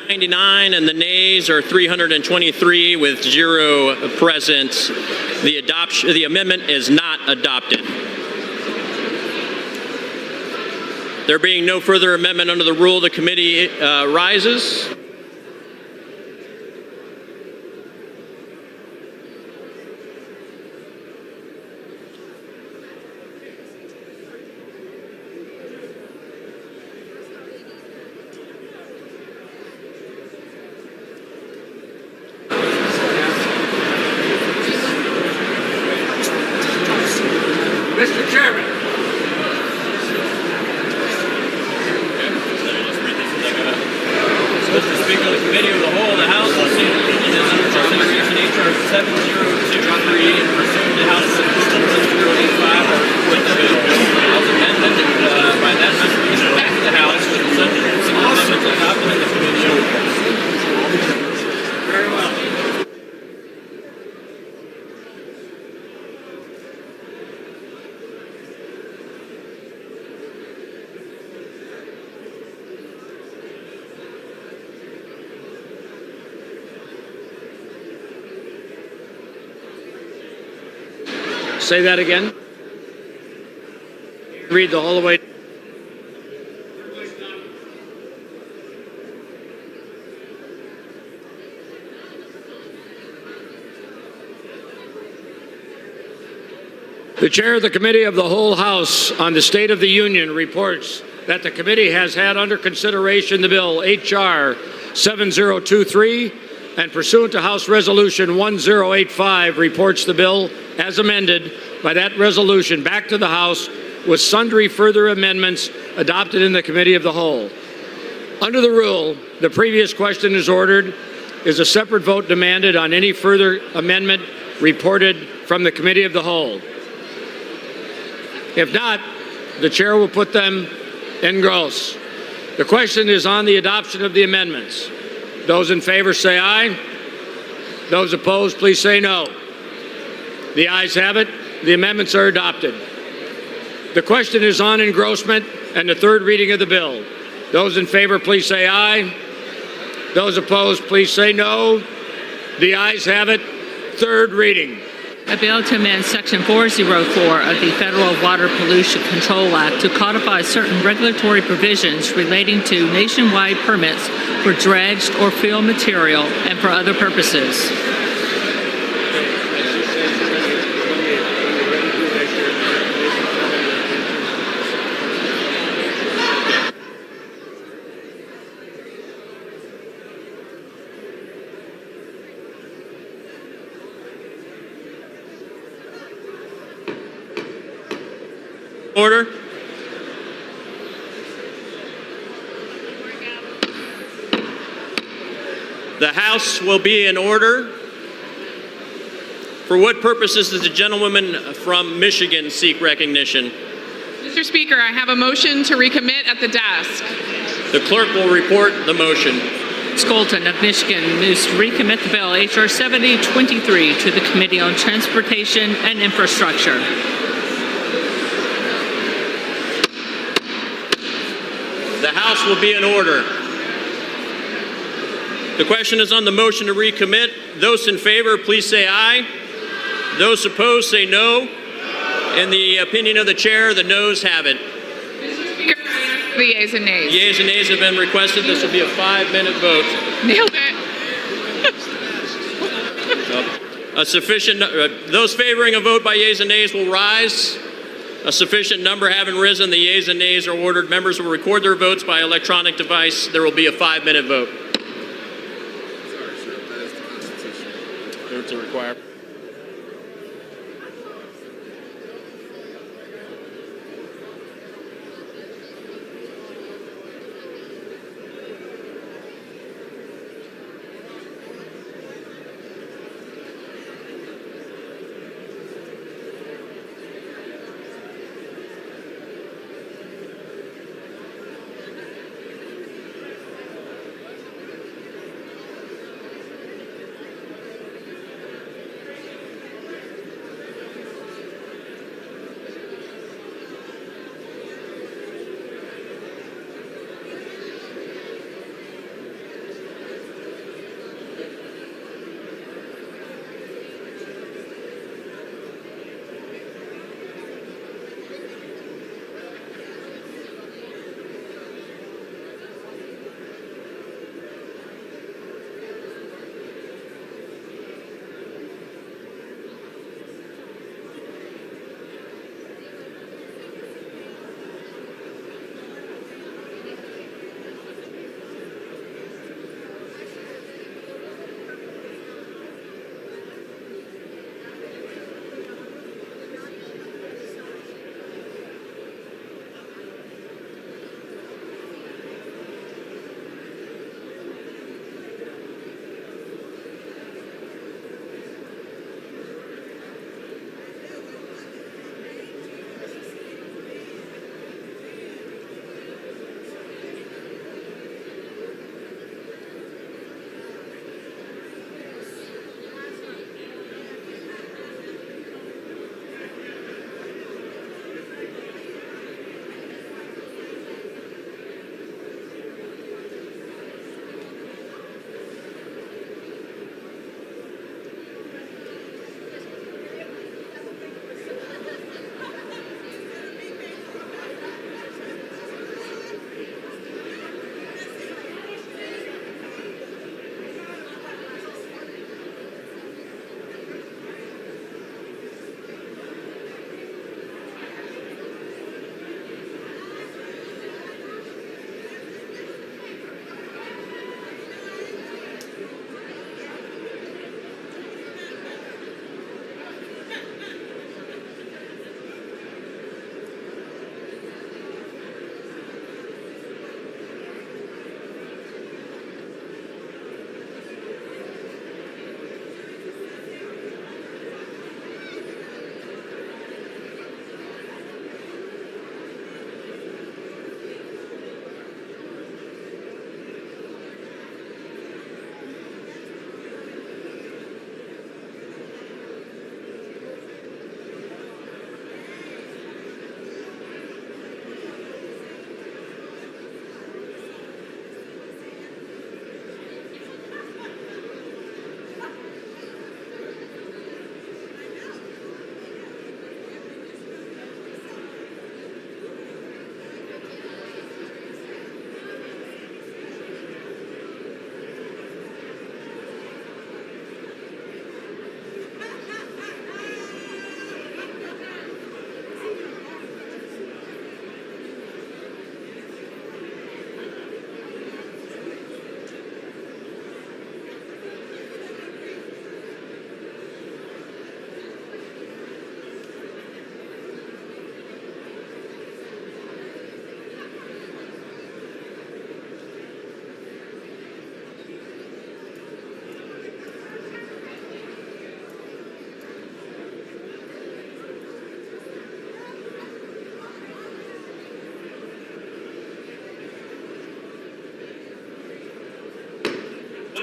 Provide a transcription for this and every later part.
99, and the nays are 323 with 0 present. The amendment is not adopted. There being no further amendment under the rule, the committee rises. Mr. Chairman. Mr. Speaker of the Committee of the Whole, the House will see the opinion is under consideration H.R. 7023 and pursuant to House 7085 or with the House amendment by that resolution back to the House with the subject to amendments adopted in the committee. Very well. Say that again. Read the whole way. The chair of the Committee of the Whole House on the State of the Union reports that the committee has had under consideration the bill H.R. 7023 and pursuant to House Resolution 1085 reports the bill as amended by that resolution back to the House with sundry further amendments adopted in the Committee of the Whole. Under the rule, the previous question is ordered. Is a separate vote demanded on any further amendment reported from the Committee of the Whole? If not, the chair will put them in gross. The question is on the adoption of the amendments. Those in favor say aye. Those opposed, please say no. The ayes have it. The amendments are adopted. The question is on engrossment and the third reading of the bill. Those in favor, please say aye. Those opposed, please say no. The ayes have it. Third reading. A bill to amend Section 404 of the Federal Water Pollution Control Act to codify certain regulatory provisions relating to nationwide permits for dredged or fill material and for other purposes. Order. The House will be in order. For what purposes does the gentlewoman from Michigan seek recognition? Mr. Speaker, I have a motion to recommit at the desk. The clerk will report the motion. Skolton of Michigan moves to recommit the bill H.R. 7023 to the Committee on Transportation and Infrastructure. The House will be in order. The question is on the motion to recommit. Those in favor, please say aye. Those opposed, say no. In the opinion of the chair, the noes have it. Mr. Speaker, the yeas and nays. Yeas and nays have been requested. This will be a 5-minute vote. Nailed it. Those favoring a vote by yeas and nays will rise. A sufficient number having risen, the yeas and nays are ordered. Members will record their votes by electronic device. There will be a 5-minute vote. It's a requirement.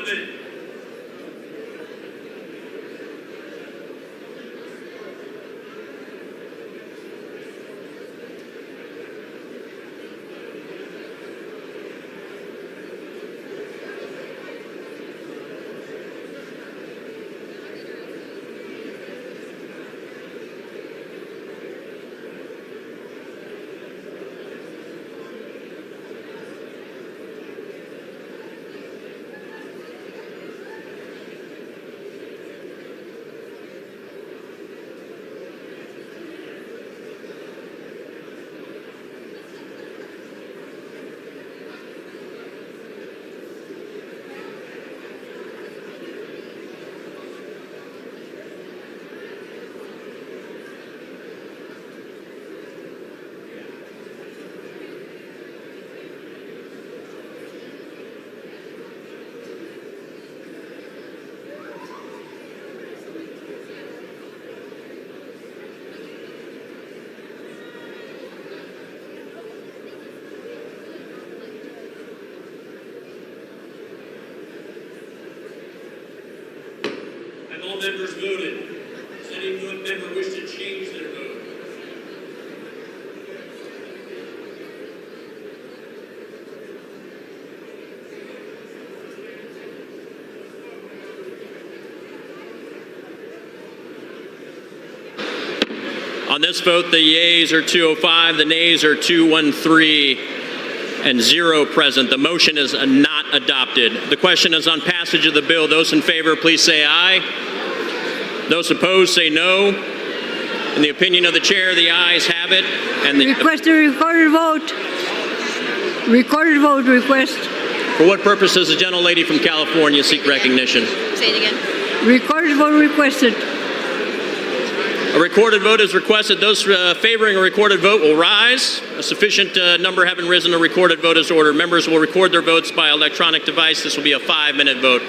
amendment. Have all members voted? Does any member wish to change their vote? On this vote, the yeas are 205, the nays are 213, and 0 present. The motion is not adopted. The question is on passage of the bill. Those in favor, please say aye. Those opposed, say no. In the opinion of the chair, the ayes have it. And Request a recorded vote. Recorded vote request. For what purpose does the gentlelady from California seek recognition? Say it again. Recorded vote requested. A recorded vote is requested. Those favoring a recorded vote will rise. A sufficient number having risen, a recorded vote is ordered. Members will record their votes by electronic device. This will be a 5-minute vote.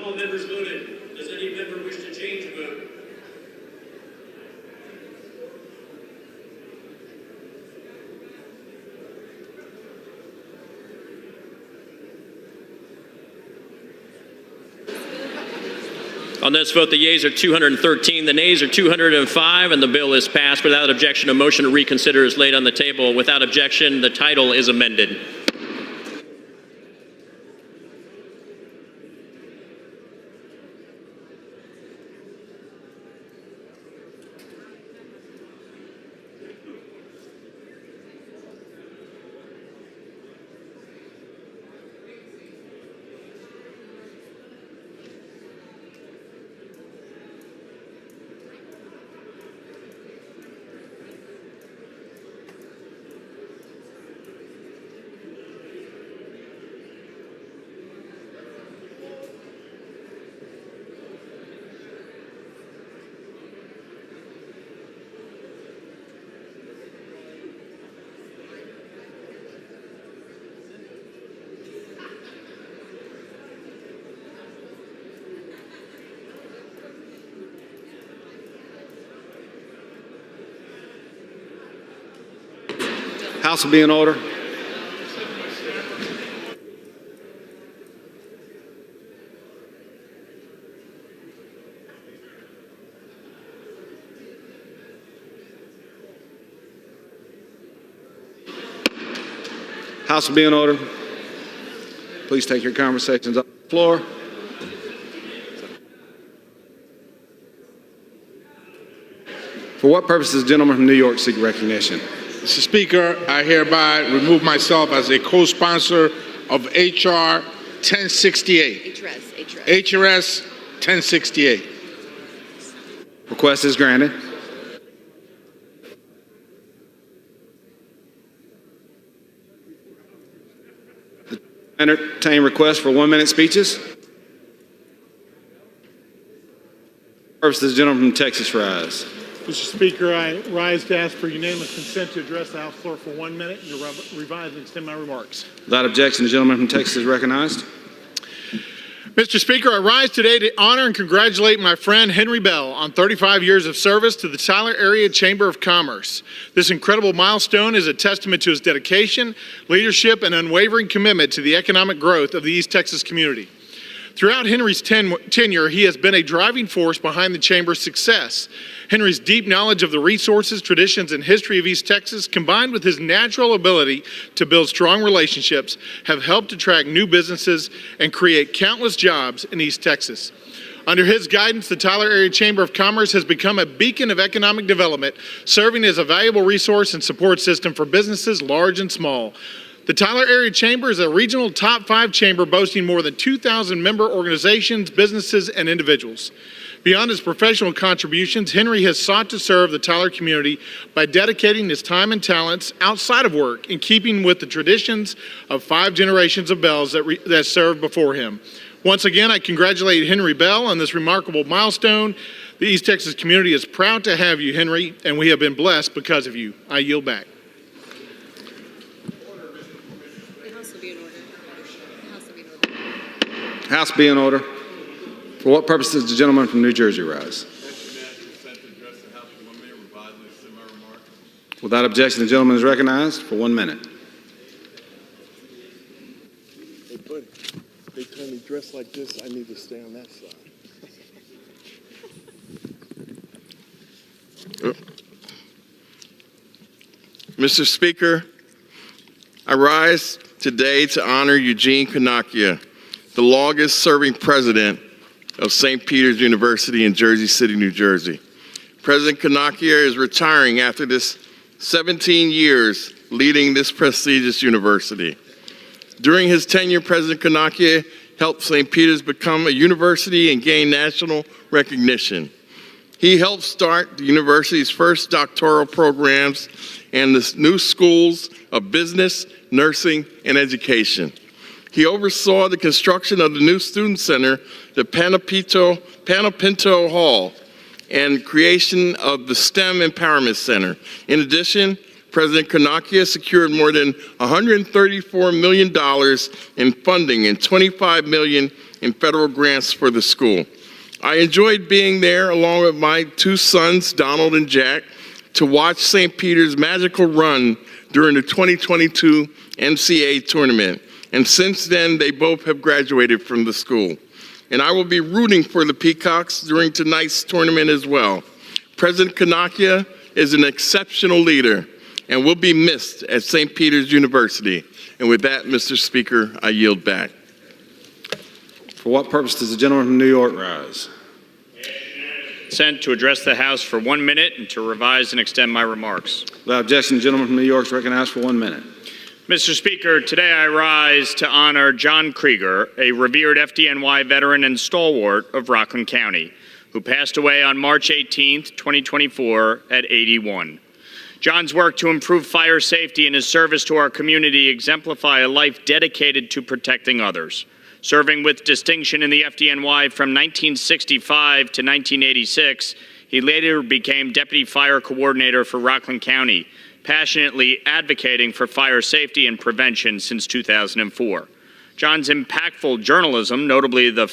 all members voted, does any member wish to change a vote? On this vote, the yeas are 213, the nays are 205, and the bill is passed. Without objection, a motion to reconsider is laid on the table. Without objection, the title is amended. House will be in order. House will be in order. Please take your conversations off the floor. For what purpose does the gentleman from New York seek recognition? Mr. Speaker, I hereby remove myself as a co-sponsor of H.R. 1068. HRS 1068. Request is granted. Entertain requests for 1-minute speeches. Purpose does the gentleman from Texas rise? Mr. Speaker, I rise to ask for unanimous consent to address the House floor for 1 minute and to revise and extend my remarks. Without objection, the gentleman from Texas is recognized. Mr. Speaker, I rise today to honor and congratulate my friend Henry Bell on 35 years of service to the Tyler Area Chamber of Commerce. This incredible milestone is a testament to his dedication, leadership, and unwavering commitment to the economic growth of the East Texas community. Throughout Henry's tenure, he has been a driving force behind the Chamber's success. Henry's deep knowledge of the resources, traditions, and history of East Texas, combined with his natural ability to build strong relationships, have helped attract new businesses and create countless jobs in East Texas. Under his guidance, the Tyler Area Chamber of Commerce has become a beacon of economic development, serving as a valuable resource and support system for businesses large and small. The Tyler Area Chamber is a regional top 5 chamber boasting more than 2,000 member organizations, businesses, and individuals. Beyond his professional contributions, Henry has sought to serve the Tyler community by dedicating his time and talents outside of work in keeping with the traditions of 5 generations of Bells that served before him. Once again, I congratulate Henry Bell on this remarkable milestone. The East Texas community is proud to have you, Henry, and we have been blessed because of you. I yield back. House be in order. For what purpose does the gentleman from New Jersey rise? Without objection, the gentleman is recognized for 1 minute. Hey, buddy, they told me dressed like this, I need to stay on that side. Mr. Speaker, I rise today to honor Eugene Konakya, the longest-serving president of St. Peter's University in Jersey City, New Jersey. President Konakya is retiring after this 17 years leading this prestigious university. During his tenure, President Konakya helped St. Peter's become a university and gain national recognition. He helped start the university's first doctoral programs and the new schools of business, nursing, and education. He oversaw the construction of the new student center, the Panopinto Hall, and creation of the STEM Empowerment Center. In addition, President Konakya secured more than $134 million in funding and $25 million in federal grants for the school. I enjoyed being there along with my two sons, Donald and Jack, to watch St. Peter's magical run during the 2022 NCAA tournament. And since then, they both have graduated from the school. And I will be rooting for the Peacocks during tonight's tournament as well. President Kanakia is an exceptional leader and will be missed at St. Peter's University. And with that, Mr. Speaker, I yield back. For what purpose does the gentleman from New York rise? Consent to address the House for 1 minute and to revise and extend my remarks. Without objection, the gentleman from New York is recognized for 1 minute. Mr. Speaker, today I rise to honor John Krieger, a revered FDNY veteran and stalwart of Rockland County, who passed away on March 18, 2024 at 81. John's work to improve fire safety and his service to our community exemplify a life dedicated to protecting others. Serving with distinction in the FDNY from 1965 to 1986, he later became Deputy Fire Coordinator for Rockland County, passionately advocating for fire safety and prevention since 2004. John's impactful journalism, notably the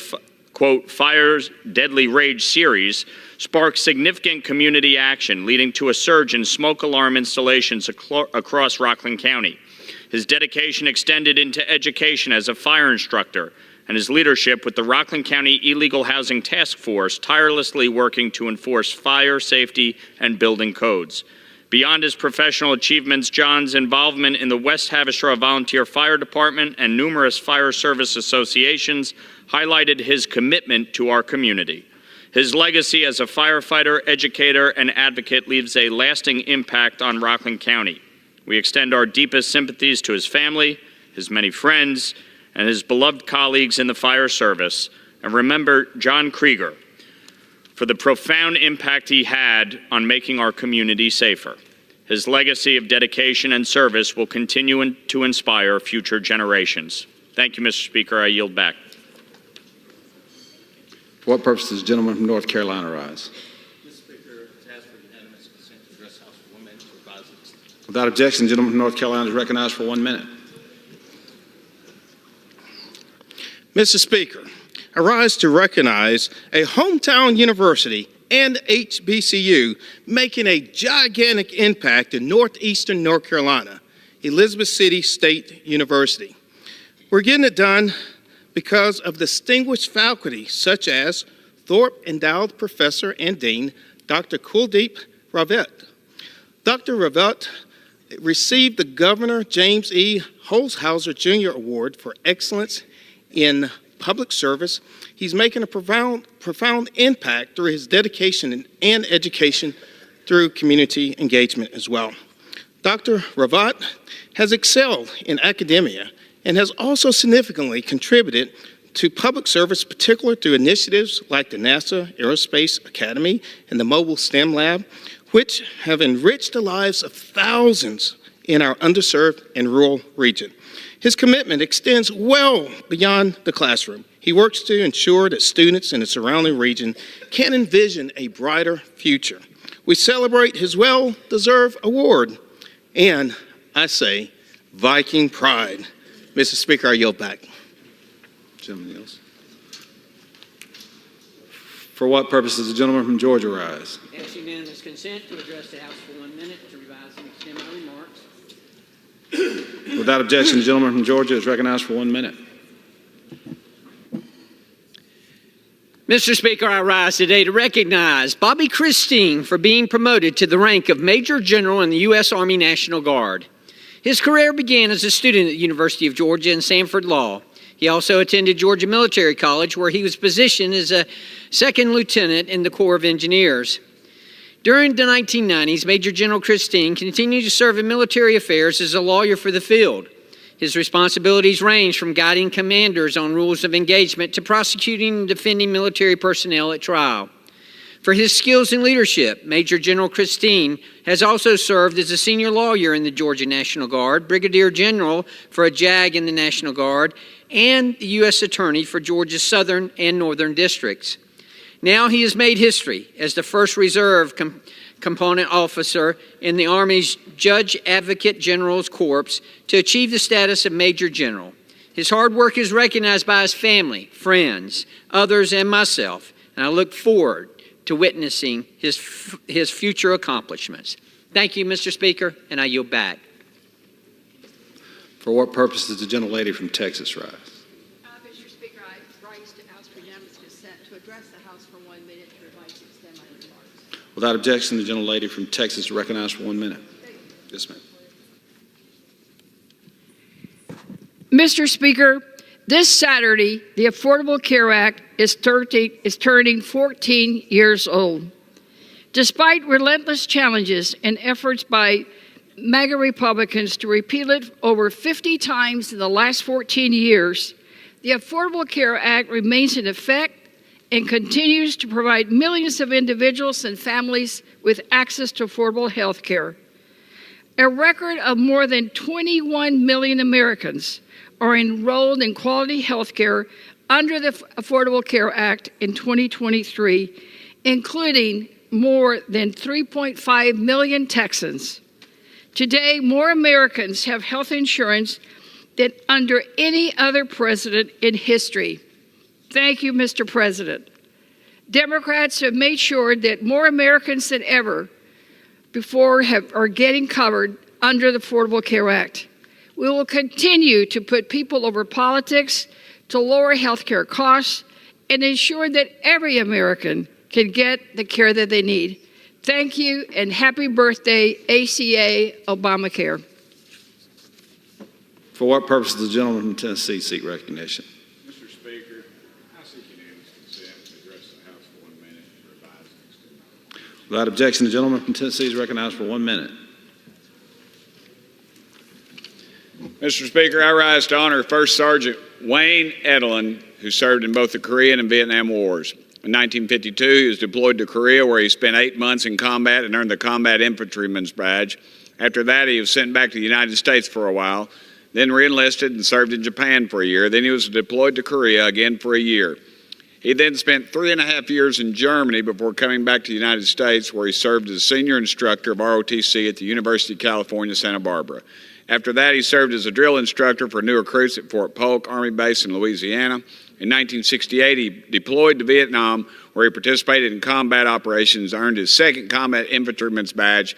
quote, Fire's Deadly Rage series, sparked significant community action, leading to a surge in smoke alarm installations across Rockland County. His dedication extended into education as a fire instructor, and his leadership with the Rockland County Illegal Housing Task Force tirelessly working to enforce fire safety and building codes. Beyond his professional achievements, John's involvement in the West Haverstraw Volunteer Fire Department and numerous fire service associations highlighted his commitment to our community. His legacy as a firefighter, educator, and advocate leaves a lasting impact on Rockland County. We extend our deepest sympathies to his family, his many friends, and his beloved colleagues in the fire service, and remember John Krieger for the profound impact he had on making our community safer. His legacy of dedication and service will continue to inspire future generations. Thank you, Mr. Speaker. I yield back. For what purpose does the gentleman from North Carolina rise? Mr. Speaker, to ask for unanimous consent to address the House for 1 minute to revise it. Without objection, the gentleman from North Carolina is recognized for 1 minute. Mr. Speaker, I rise to recognize a hometown university and HBCU making a gigantic impact in northeastern North Carolina, Elizabeth City State University. We're getting it done because of distinguished faculty such as Thorpe Endowed Professor and Dean, Dr. Kuldeep Ravet. Dr. Ravet received the Governor James E. Holshouser Jr. Award for Excellence in Public Service. He's making a profound impact through his dedication and education through community engagement as well. Dr. Ravat has excelled in academia and has also significantly contributed to public service, particularly through initiatives like the NASA Aerospace Academy and the Mobile STEM Lab, which have enriched the lives of thousands in our underserved and rural region. His commitment extends well beyond the classroom. He works to ensure that students in the surrounding region can envision a brighter future. We celebrate his well-deserved award, and I say, Viking pride. Mr. Speaker, I yield back. Gentleman yields. For what purpose does the gentleman from Georgia rise? Ask unanimous consent to address the House for 1 minute to revise and extend my remarks. Without objection, the gentleman from Georgia is recognized for 1 minute. Mr. Speaker, I rise today to recognize Bobby Christine for being promoted to the rank of Major General in the U.S. Army National Guard. His career began as a student at the University of Georgia in Sanford Law. He also attended Georgia Military College, where he was positioned as a second lieutenant in the Corps of Engineers. During the 1990s, Major General Christine continued to serve in military affairs as a lawyer for the field. His responsibilities range from guiding commanders on rules of engagement to prosecuting and defending military personnel at trial. For his skills in leadership, Major General Christine has also served as a senior lawyer in the Georgia National Guard, Brigadier General for a JAG in the National Guard, and the U.S. Attorney for Georgia's Southern and Northern Districts. Now he has made history as the first reserve component officer in the Army's Judge Advocate General's Corps to achieve the status of Major General. His hard work is recognized by his family, friends, others, and myself, and I look forward to witnessing his future accomplishments. Thank you, Mr. Speaker, and I yield back. For what purpose does the gentlelady from Texas rise? Mr. Speaker, I rise to ask for unanimous consent to address the House for 1 minute to revise and extend my remarks. Without objection, the gentlelady from Texas is recognized for 1 minute. Yes, ma'am. Mr. Speaker, this Saturday, the Affordable Care Act is turning 14 years old. Despite relentless challenges and efforts by MAGA Republicans to repeal it over 50 times in the last 14 years, the Affordable Care Act remains in effect and continues to provide millions of individuals and families with access to affordable health care. A record of more than 21 million Americans are enrolled in quality health care under the Affordable Care Act in 2023, including more than 3.5 million Texans. Today, more Americans have health insurance than under any other president in history. Thank you, Mr. President. Democrats have made sure that more Americans than ever before are getting covered under the Affordable Care Act. We will continue to put people over politics to lower health care costs and ensure that every American can get the care that they need. Thank you and happy birthday, ACA Obamacare. For what purpose does the gentleman from Tennessee seek recognition? Mr. Speaker, I seek unanimous consent to address the House for 1 minute to revise and extend my remarks. Without objection, the gentleman from Tennessee is recognized for 1 minute. Mr. Speaker, I rise to honor First Sergeant Wayne Edelin, who served in both the Korean and Vietnam Wars. In 1952, he was deployed to Korea, where he spent 8 months in combat and earned the Combat Infantryman's Badge. After that, he was sent back to the United States for a while, then reenlisted and served in Japan for a year. Then he was deployed to Korea again for a year. He then spent 3.5 years in Germany before coming back to the United States, where he served as senior instructor of ROTC at the University of California, Santa Barbara. After that, he served as a drill instructor for new recruits at Fort Polk Army Base in Louisiana. In 1968, he deployed to Vietnam, where he participated in combat operations, earned his second Combat Infantryman's Badge.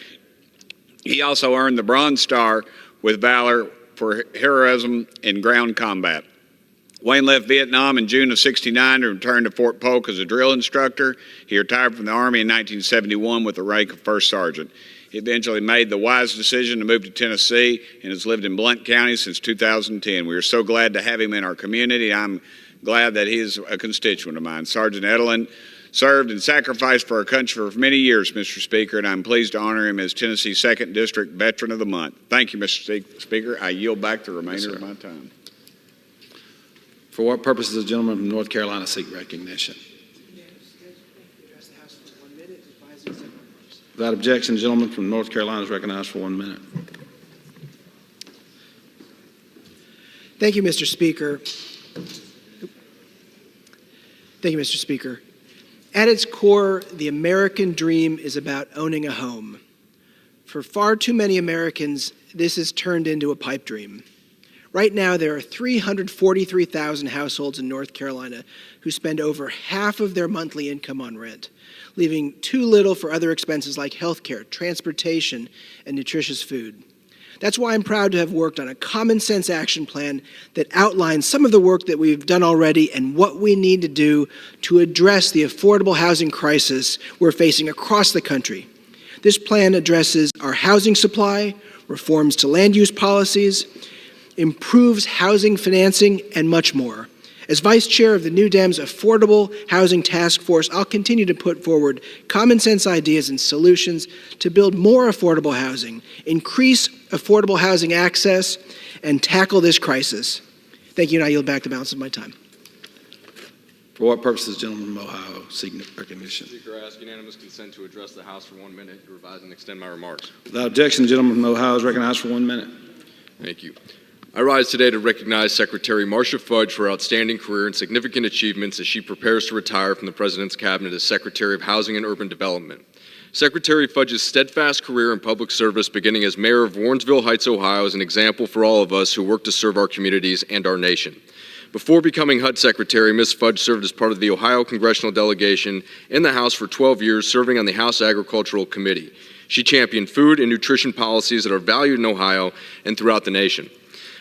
He also earned the Bronze Star with Valor for heroism in ground combat. Wayne left Vietnam in June of '69 and returned to Fort Polk as a drill instructor. He retired from the Army in 1971 with the rank of First Sergeant. He eventually made the wise decision to move to Tennessee and has lived in Blount County since 2010. We are so glad to have him in our community. I'm glad that he is a constituent of mine. Sergeant Edelin served and sacrificed for our country for many years, Mr. Speaker, and I'm pleased to honor him as Tennessee's 2nd District Veteran of the Month. Thank you, Mr. Speaker. I yield back the remainder of my time. For what purpose does the gentleman from North Carolina seek recognition? Without objection, the gentleman from North Carolina is recognized for 1 minute. Thank you, Mr. Speaker. Thank you, Mr. Speaker. At its core, the American dream is about owning a home. For far too many Americans, this has turned into a pipe dream. Right now, there are 343,000 households in North Carolina who spend over half of their monthly income on rent, leaving too little for other expenses like healthcare, transportation, and nutritious food. That's why I'm proud to have worked on a common sense action plan that outlines some of the work that we've done already and what we need to do to address the affordable housing crisis we're facing across the country. This plan addresses our housing supply, reforms to land use policies, improves housing financing, and much more. As Vice Chair of the New Dems Affordable Housing Task Force, I'll continue to put forward common sense ideas and solutions to build more affordable housing, increase affordable housing access, and tackle this crisis. Thank you, and I yield back the balance of my time. For what purpose does the gentleman from Ohio seek recognition? Speaker, I ask unanimous consent to address the House for 1 minute to revise and extend my remarks. Without objection, the gentleman from Ohio is recognized for 1 minute. Thank you. I rise today to recognize Secretary Marcia Fudge for her outstanding career and significant achievements as she prepares to retire from the President's Cabinet as Secretary of Housing and Urban Development. Secretary Fudge's steadfast career in public service, beginning as mayor of Warrensville Heights, Ohio, is an example for all of us who work to serve our communities and our nation. Before becoming HUD Secretary, Ms. Fudge served as part of the Ohio Congressional Delegation in the House for 12 years, serving on the House Agricultural Committee. She championed food and nutrition policies that are valued in Ohio and throughout the nation.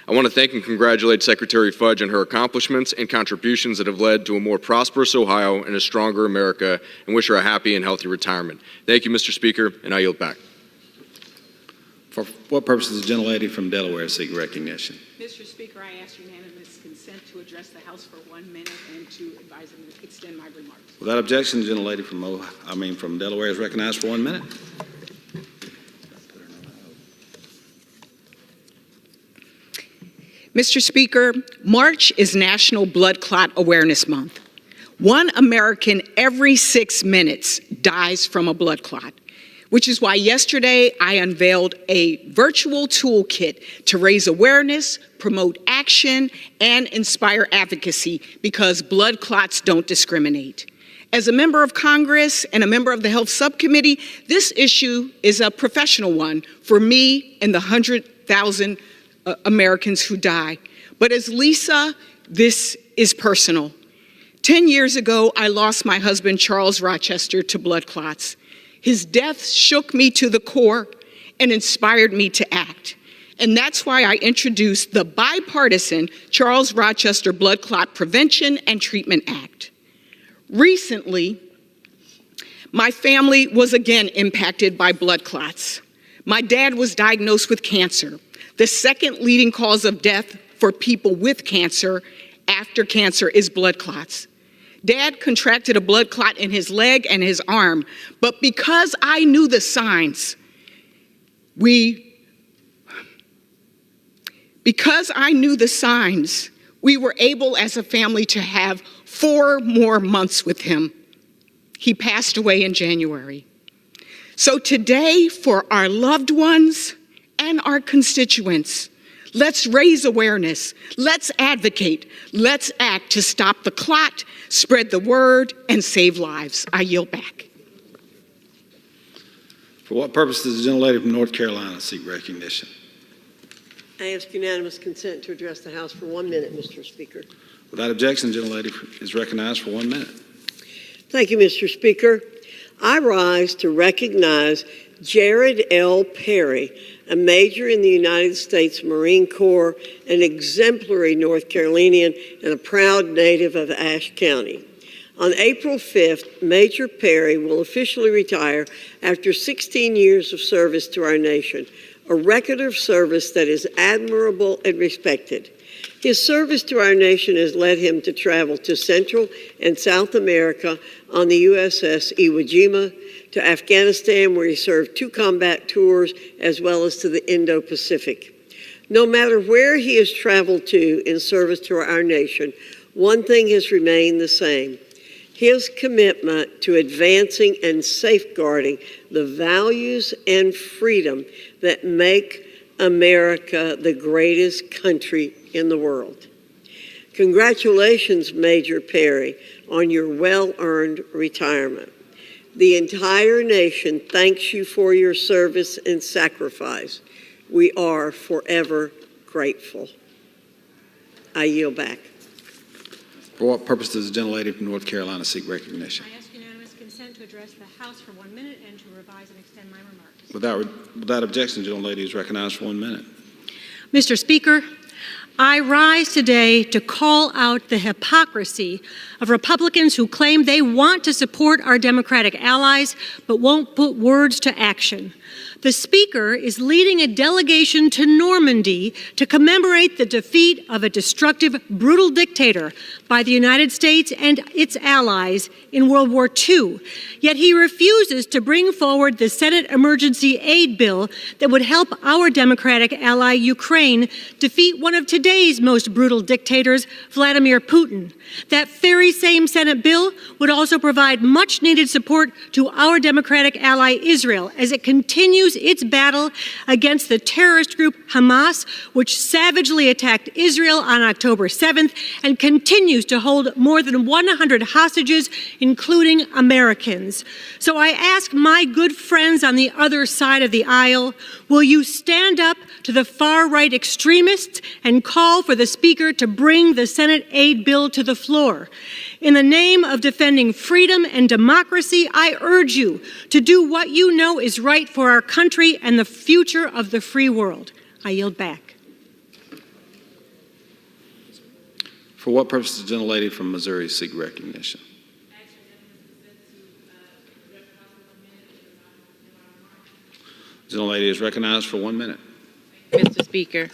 I want to thank and congratulate Secretary Fudge on her accomplishments and contributions that have led to a more prosperous Ohio and a stronger America, and wish her a happy and healthy retirement. Thank you, Mr. Speaker, and I yield back. For what purpose does the gentlelady from Delaware seek recognition? Mr. Speaker, I ask unanimous consent to address the House for 1 minute and to advise and extend my remarks. Without objection, the gentlelady from Delaware is recognized for 1 minute. Mr. Speaker, March is National Blood Clot Awareness Month. 1 American every 6 minutes dies from a blood clot, which is why yesterday I unveiled a virtual toolkit to raise awareness, promote action, and inspire advocacy, because blood clots don't discriminate. As a member of Congress and a member of the Health Subcommittee, this issue is a professional one for me and the 100,000 Americans who die. But as Lisa, this is personal. 10 years ago, I lost my husband, Charles Rochester, to blood clots. His death shook me to the core and inspired me to act. And that's why I introduced the bipartisan Charles Rochester Blood Clot Prevention and Treatment Act. Recently, my family was again impacted by blood clots. My dad was diagnosed with cancer, the second leading cause of death for people with cancer after cancer is blood clots. Dad contracted a blood clot in his leg and his arm, but because I knew the signs, we were able as a family to have 4 more months with him. He passed away in January. So today, for our loved ones and our constituents, let's raise awareness, let's advocate, let's act to stop the clot, spread the word, and save lives. I yield back. For what purpose does the gentlelady from North Carolina seek recognition? I ask unanimous consent to address the House for 1 minute, Mr. Speaker. Without objection, the gentlelady is recognized for 1 minute. Thank you, Mr. Speaker. I rise to recognize Jared L. Perry, a major in the United States Marine Corps, an exemplary North Carolinian, and a proud native of Ashe County. On April 5th, Major Perry will officially retire after 16 years of service to our nation, a record of service that is admirable and respected. His service to our nation has led him to travel to Central and South America on the USS Iwo Jima, to Afghanistan, where he served 2 combat tours, as well as to the Indo-Pacific. No matter where he has traveled to in service to our nation, one thing has remained the same: his commitment to advancing and safeguarding the values and freedom that make America the greatest country in the world. Congratulations, Major Perry, on your well-earned retirement. The entire nation thanks you for your service and sacrifice. We are forever grateful. I yield back. For what purpose does the gentlelady from North Carolina seek recognition? I ask unanimous consent to address the House for 1 minute and to revise and extend my remarks. Without objection, the gentlelady is recognized for 1 minute. Mr. Speaker, I rise today to call out the hypocrisy of Republicans who claim they want to support our Democratic allies but won't put words to action. The Speaker is leading a delegation to Normandy to commemorate the defeat of a destructive, brutal dictator by the United States and its allies in World War II. Yet he refuses to bring forward the Senate Emergency Aid Bill that would help our Democratic ally Ukraine defeat one of today's most brutal dictators, Vladimir Putin. That very same Senate bill would also provide much needed support to our democratic ally Israel as it continues its battle against the terrorist group Hamas, which savagely attacked Israel on October 7th and continues to hold more than 100 hostages, including Americans. So I ask my good friends on the other side of the aisle, will you stand up to the far-right extremists and call for the Speaker to bring the Senate aid bill to the floor? In the name of defending freedom and democracy, I urge you to do what you know is right for our country and the future of the free world. I yield back. For what purpose does the gentlelady from Missouri seek recognition? The gentlelady is recognized for 1 minute. Mr. Speaker,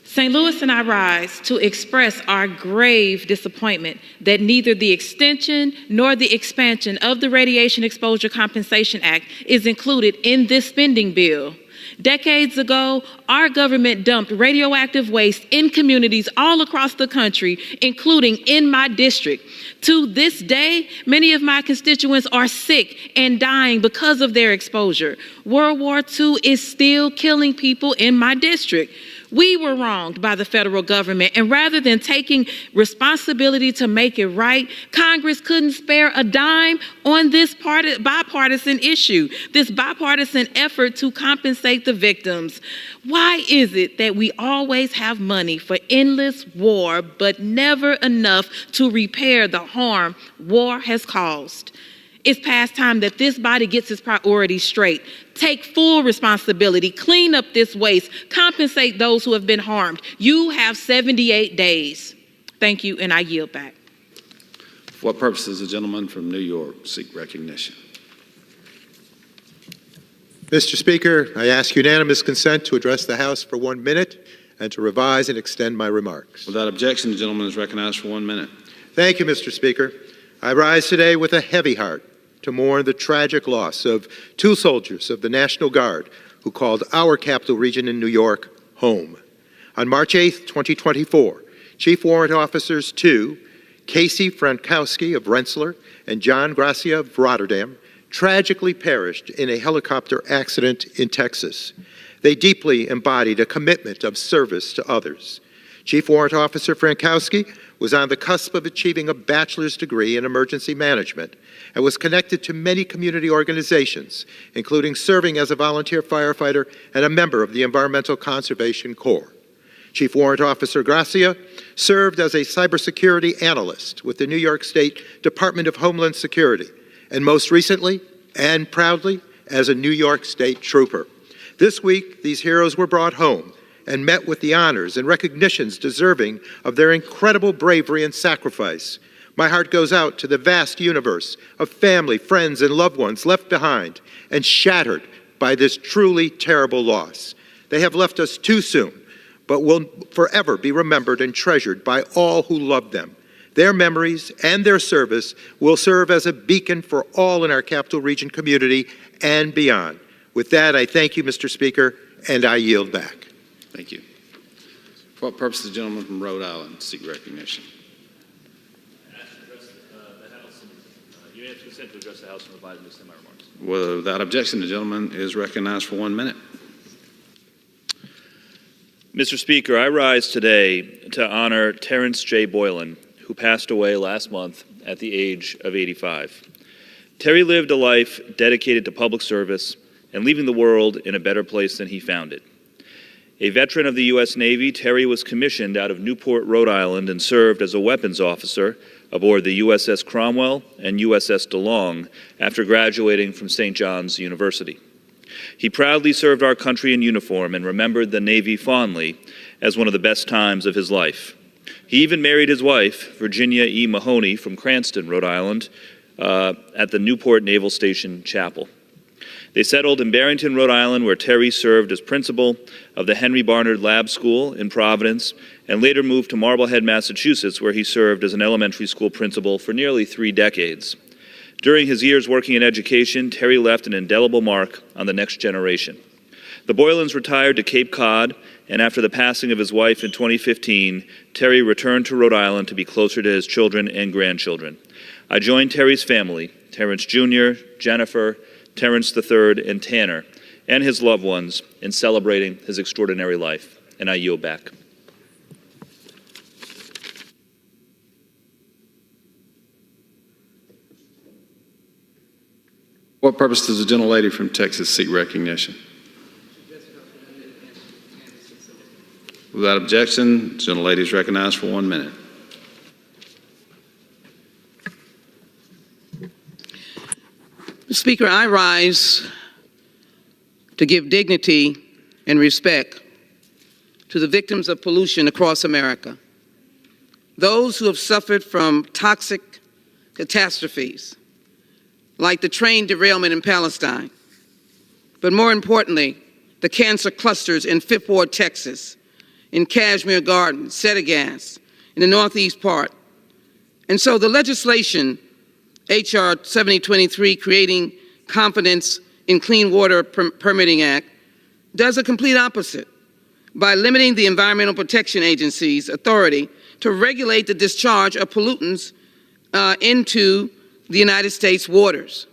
St. Louis and I rise to express our grave disappointment that neither the extension nor the expansion of the Radiation Exposure Compensation Act is included in this spending bill. Decades ago, our government dumped radioactive waste in communities all across the country, including in my district. To this day, many of my constituents are sick and dying because of their exposure. World War II is still killing people in my district. We were wronged by the federal government, and rather than taking responsibility to make it right, Congress couldn't spare a dime on this bipartisan issue, this bipartisan effort to compensate the victims. Why is it that we always have money for endless war, but never enough to repair the harm war has caused? It's past time that this body gets its priorities straight. Take full responsibility, clean up this waste, compensate those who have been harmed. You have 78 days. Thank you, and I yield back. For what purpose does the gentleman from New York seek recognition? Mr. Speaker, I ask unanimous consent to address the House for 1 minute and to revise and extend my remarks. Without objection, the gentleman is recognized for 1 minute. Thank you, Mr. Speaker. I rise today with a heavy heart to mourn the tragic loss of 2 soldiers of the National Guard who called our capital region in New York home. On March 8, 2024, Chief Warrant Officers 2, Casey Frankowski of Rensselaer and John Gracia of Rotterdam, tragically perished in a helicopter accident in Texas. They deeply embodied a commitment of service to others. Chief Warrant Officer Frankowski was on the cusp of achieving a bachelor's degree in emergency management and was connected to many community organizations, including serving as a volunteer firefighter and a member of the Environmental Conservation Corps. Chief Warrant Officer Gracia served as a cybersecurity analyst with the New York State Department of Homeland Security, and most recently, and proudly, as a New York State Trooper. This week, these heroes were brought home and met with the honors and recognitions deserving of their incredible bravery and sacrifice. My heart goes out to the vast universe of family, friends, and loved ones left behind and shattered by this truly terrible loss. They have left us too soon, but will forever be remembered and treasured by all who loved them. Their memories and their service will serve as a beacon for all in our Capital Region community and beyond. With that, I thank you, Mr. Speaker, and I yield back. Thank you. For what purpose does the gentleman from Rhode Island seek recognition? You have consent to address the House and revise and extend my remarks. Without objection, the gentleman is recognized for 1 minute. Mr. Speaker, I rise today to honor Terrence J. Boylan, who passed away last month at the age of 85. Terry lived a life dedicated to public service and leaving the world in a better place than he found it. A veteran of the U.S. Navy, Terry was commissioned out of Newport, Rhode Island, and served as a weapons officer aboard the USS Cromwell and USS DeLong after graduating from St. John's University. He proudly served our country in uniform and remembered the Navy fondly as one of the best times of his life. He even married his wife, Virginia E. Mahoney from Cranston, Rhode Island, at the Newport Naval Station Chapel. They settled in Barrington, Rhode Island, where Terry served as principal of the Henry Barnard Lab School in Providence, and later moved to Marblehead, Massachusetts, where he served as an elementary school principal for nearly 3 decades. During his years working in education, Terry left an indelible mark on the next generation. The Boylans retired to Cape Cod, and after the passing of his wife in 2015, Terry returned to Rhode Island to be closer to his children and grandchildren. I joined Terry's family, Terrence Jr., Jennifer, Terrence III, and Tanner, and his loved ones in celebrating his extraordinary life. And I yield back. What purpose does the gentlelady from Texas seek recognition? Without objection, the gentlelady is recognized for 1 minute. Mr. Speaker, I rise to give dignity and respect to the victims of pollution across America, those who have suffered from toxic catastrophes like the train derailment in Palestine, but more importantly, the cancer clusters in Fifth Ward, Texas, in Kashmir Gardens, Settegast, in the northeast part. And so the legislation, H.R. 7023, creating Confidence in Clean Water Permitting Act, does a complete opposite by limiting the Environmental Protection Agency's authority to regulate the discharge of pollutants into the United States waters.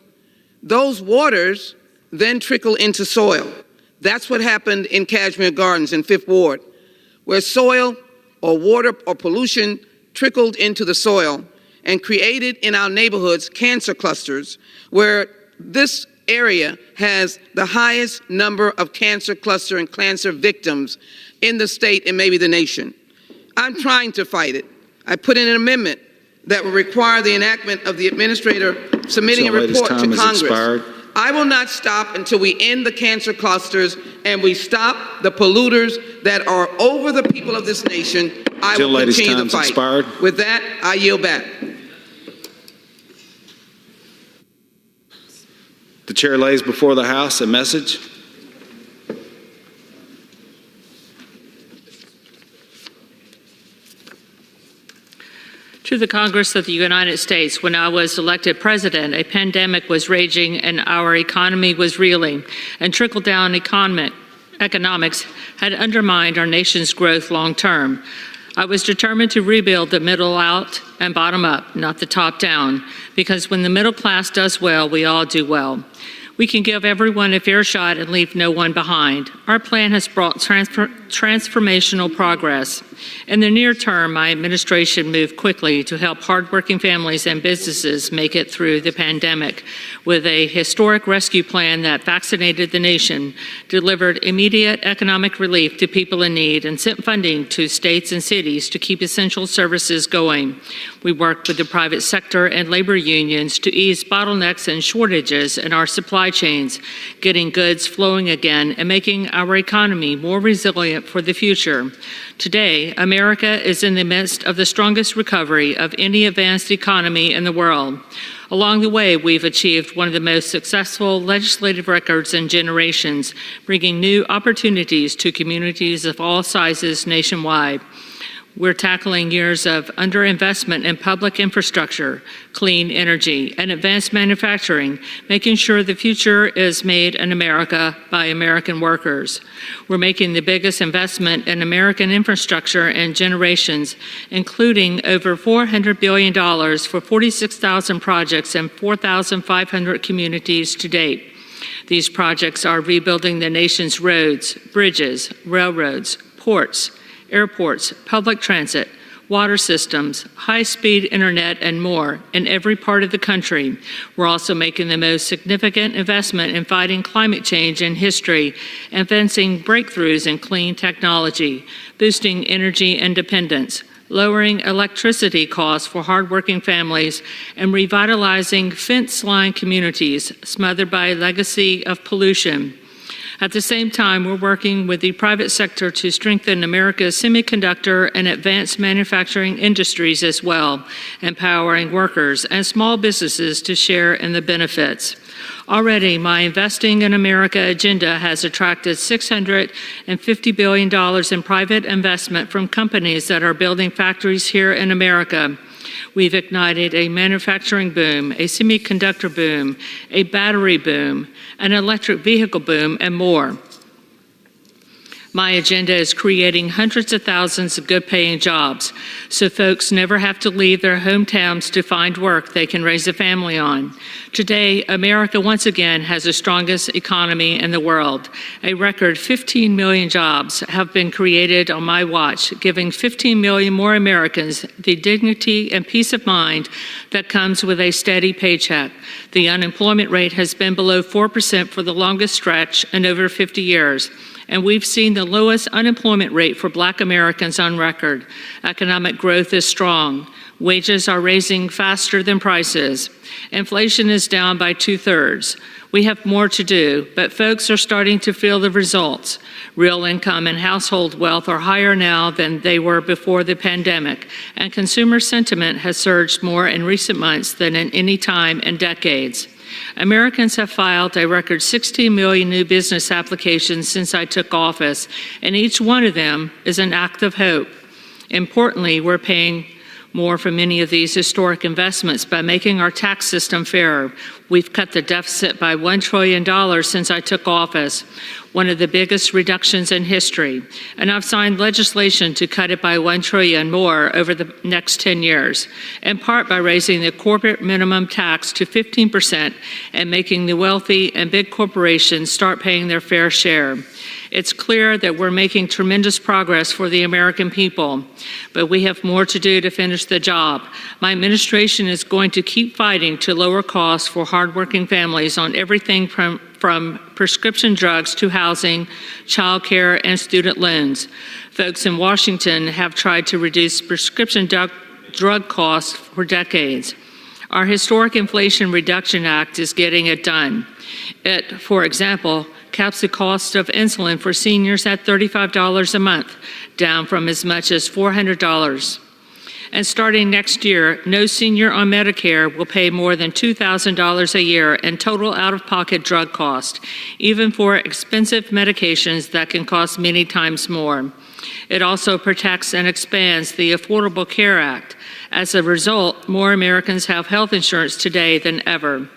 Those waters then trickle into soil. That's what happened in Kashmir Gardens in Fifth Ward, where soil or water or pollution trickled into the soil and created in our neighborhoods cancer clusters, where this area has the highest number of cancer cluster and cancer victims in the state and maybe the nation. I'm trying to fight it. I put in an amendment that will require the enactment of the administrator submitting a report to Congress. I will not stop until we end the cancer clusters and we stop the polluters that are over the people of this nation. I will continue the fight. With that, I yield back. The chair lays before the House a message. To the Congress of the United States, when I was elected president, a pandemic was raging and our economy was reeling, and trickle-down economics had undermined our nation's growth long term. I was determined to rebuild the middle out and bottom up, not the top down, because when the middle class does well, we all do well. We can give everyone a fair shot and leave no one behind. Our plan has brought transformational progress. In the near term, my administration moved quickly to help hardworking families and businesses make it through the pandemic with a historic rescue plan that vaccinated the nation, delivered immediate economic relief to people in need, and sent funding to states and cities to keep essential services going. We worked with the private sector and labor unions to ease bottlenecks and shortages in our supply chains, getting goods flowing again and making our economy more resilient for the future. Today, America is in the midst of the strongest recovery of any advanced economy in the world. Along the way, we've achieved one of the most successful legislative records in generations, bringing new opportunities to communities of all sizes nationwide. We're tackling years of underinvestment in public infrastructure, clean energy, and advanced manufacturing, making sure the future is made in America by American workers. We're making the biggest investment in American infrastructure in generations, including over $400 billion for 46,000 projects and 4,500 communities to date. These projects are rebuilding the nation's roads, bridges, railroads, ports, airports, public transit, water systems, high-speed internet, and more in every part of the country. We're also making the most significant investment in fighting climate change in history, advancing breakthroughs in clean technology, boosting energy independence, lowering electricity costs for hardworking families, and revitalizing fence-lined communities smothered by a legacy of pollution. At the same time, we're working with the private sector to strengthen America's semiconductor and advanced manufacturing industries as well, empowering workers and small businesses to share in the benefits. Already, my Investing in America agenda has attracted $650 billion in private investment from companies that are building factories here in America. We've ignited a manufacturing boom, a semiconductor boom, a battery boom, an electric vehicle boom, and more. My agenda is creating hundreds of thousands of good-paying jobs so folks never have to leave their hometowns to find work they can raise a family on. Today, America once again has the strongest economy in the world. A record 15 million jobs have been created on my watch, giving 15 million more Americans the dignity and peace of mind that comes with a steady paycheck. The unemployment rate has been below 4% for the longest stretch in over 50 years. And we've seen the lowest unemployment rate for Black Americans on record. Economic growth is strong. Wages are rising faster than prices. Inflation is down by 2/3. We have more to do, but folks are starting to feel the results. Real income and household wealth are higher now than they were before the pandemic, and consumer sentiment has surged more in recent months than in any time in decades. Americans have filed a record 16 million new business applications since I took office, and each one of them is an act of hope. Importantly, we're paying more for many of these historic investments by making our tax system fairer. We've cut the deficit by $1 trillion since I took office, one of the biggest reductions in history. And I've signed legislation to cut it by $1 trillion more over the next 10 years, in part by raising the corporate minimum tax to 15% and making the wealthy and big corporations start paying their fair share. It's clear that we're making tremendous progress for the American people, but we have more to do to finish the job. My administration is going to keep fighting to lower costs for hardworking families on everything from prescription drugs to housing, child care, and student loans. Folks in Washington have tried to reduce prescription drug costs for decades. Our historic Inflation Reduction Act is getting it done. It, for example, caps the cost of insulin for seniors at $35 a month, down from as much as $400. And starting next year, no senior on Medicare will pay more than $2,000 a year in total out-of-pocket drug cost, even for expensive medications that can cost many times more. It also protects and expands the Affordable Care Act. As a result, more Americans have health insurance today than ever.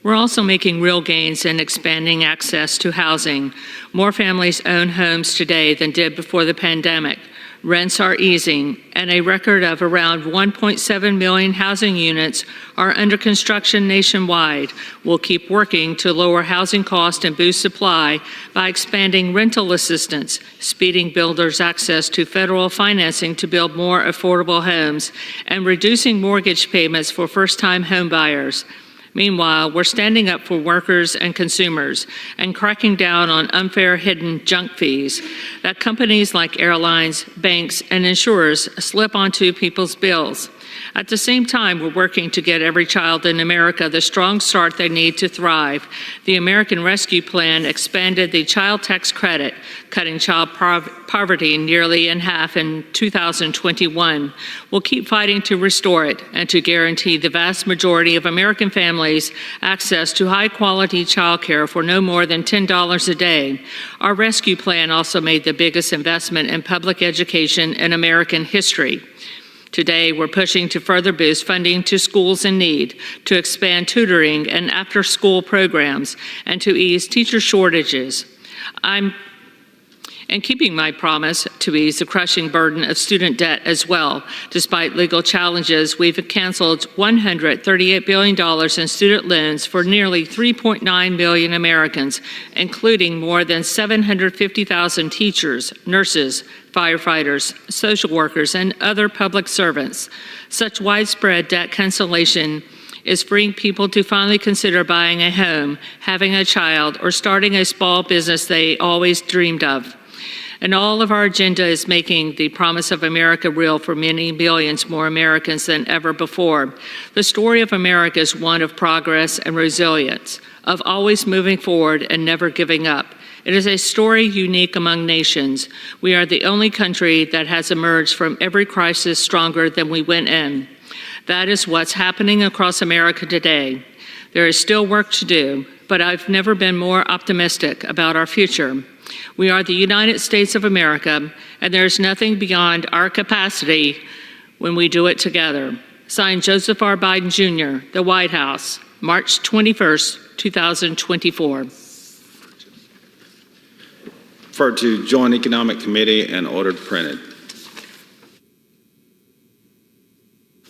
We're also making real gains in expanding access to housing. More families own homes today than did before the pandemic. Rents are easing, and a record of around 1.7 million housing units are under construction nationwide. We'll keep working to lower housing costs and boost supply by expanding rental assistance, speeding builders' access to federal financing to build more affordable homes, and reducing mortgage payments for first-time home buyers. Meanwhile, we're standing up for workers and consumers and cracking down on unfair hidden junk fees that companies like airlines, banks, and insurers slip onto people's bills. At the same time, we're working to get every child in America the strong start they need to thrive. The American Rescue Plan expanded the child tax credit, cutting child poverty nearly in half in 2021. We'll keep fighting to restore it and to guarantee the vast majority of American families access to high-quality child care for no more than $10 a day. Our rescue plan also made the biggest investment in public education in American history. Today, we're pushing to further boost funding to schools in need, to expand tutoring and after-school programs, and to ease teacher shortages. And keeping my promise to ease the crushing burden of student debt as well. Despite legal challenges, we've canceled $138 billion in student loans for nearly 3.9 million Americans, including more than 750,000 teachers, nurses, firefighters, social workers, and other public servants. Such widespread debt cancellation is freeing people to finally consider buying a home, having a child, or starting a small business they always dreamed of. And all of our agenda is making the promise of America real for many millions more Americans than ever before. The story of America is one of progress and resilience, of always moving forward and never giving up. It is a story unique among nations. We are the only country that has emerged from every crisis stronger than we went in. That is what's happening across America today. There is still work to do, but I've never been more optimistic about our future. We are the United States of America, and there's nothing beyond our capacity when we do it together. Signed, Joseph R. Biden, Jr., The White House, March 21st, 2024. referred to Joint Economic Committee and ordered printed.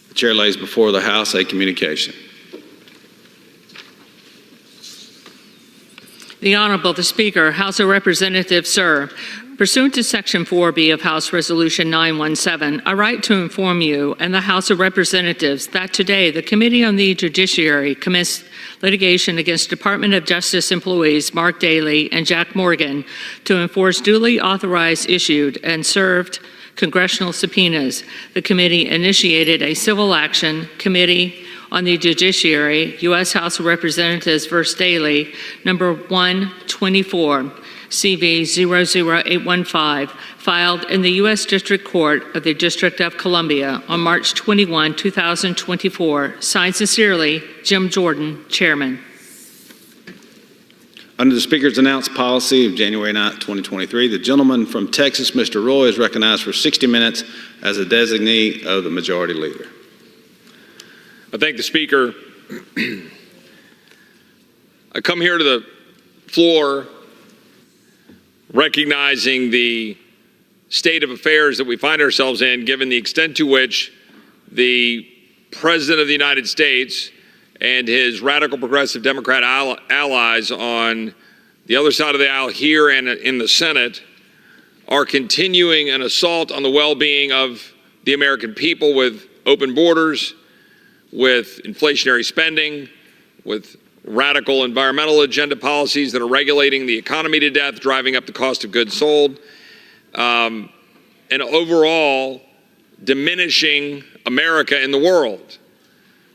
The chair lays before the House a communication. The Honorable the Speaker, House of Representatives, sir. Pursuant to Section 4B of House Resolution 917, I write to inform you and the House of Representatives that today the Committee on the Judiciary commenced litigation against Department of Justice employees Mark Daly and Jack Morgan to enforce duly authorized, issued, and served congressional subpoenas. The committee initiated a civil action committee on the Judiciary, U.S. House of Representatives v. Daly, number 124, CV 00815, filed in the U.S. District Court of the District of Columbia on March 21, 2024. Signed sincerely, Jim Jordan, Chairman. Under the Speaker's announced policy of January 9, 2023, the gentleman from Texas, Mr. Roy, is recognized for 60 minutes as a designee of the Majority Leader. I thank the Speaker. I come here to the floor recognizing the state of affairs that we find ourselves in, given the extent to which the President of the United States and his radical progressive Democrat allies on the other side of the aisle here and in the Senate are continuing an assault on the well-being of the American people with open borders, with inflationary spending, with radical environmental agenda policies that are regulating the economy to death, driving up the cost of goods sold, and overall diminishing America in the world.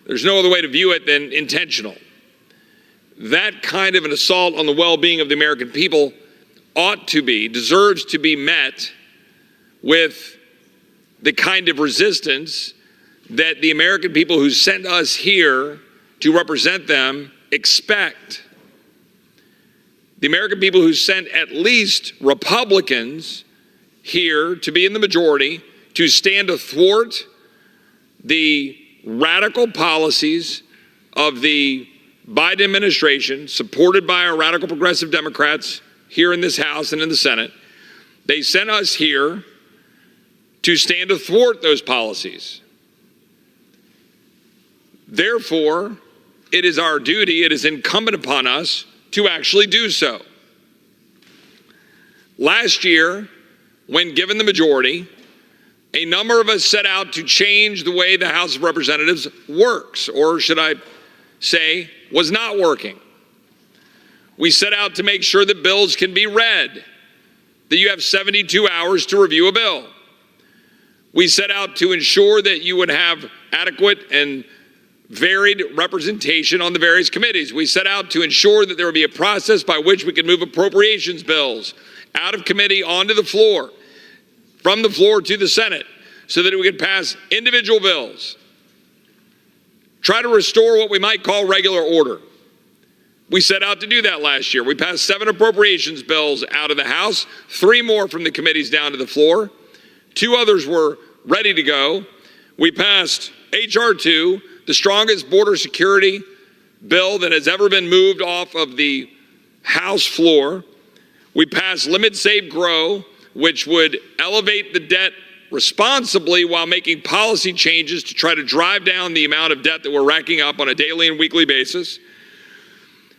There's no other way to view it than intentional. That kind of an assault on the well-being of the American people deserves to be met with the kind of resistance that the American people who sent us here to represent them expect. The American people who sent at least Republicans here to be in the majority to stand athwart the radical policies of the Biden administration, supported by our radical progressive Democrats here in this House and in the Senate. They sent us here to stand athwart those policies. Therefore, it is our duty, it is incumbent upon us to actually do so. Last year, when given the majority, a number of us set out to change the way the House of Representatives works, or should I say, was not working. We set out to make sure that bills can be read, that you have 72 hours to review a bill. We set out to ensure that you would have adequate and varied representation on the various committees. We set out to ensure that there would be a process by which we could move appropriations bills out of committee onto the floor, from the floor to the Senate, so that we could pass individual bills. Try to restore what we might call regular order. We set out to do that last year. We passed 7 appropriations bills out of the House, 3 more from the committees down to the floor. 2 others were ready to go. We passed H.R. 2, the strongest border security bill that has ever been moved off of the House floor. We passed Limit, Save, Grow, which would elevate the debt responsibly while making policy changes to try to drive down the amount of debt that we're racking up on a daily and weekly basis.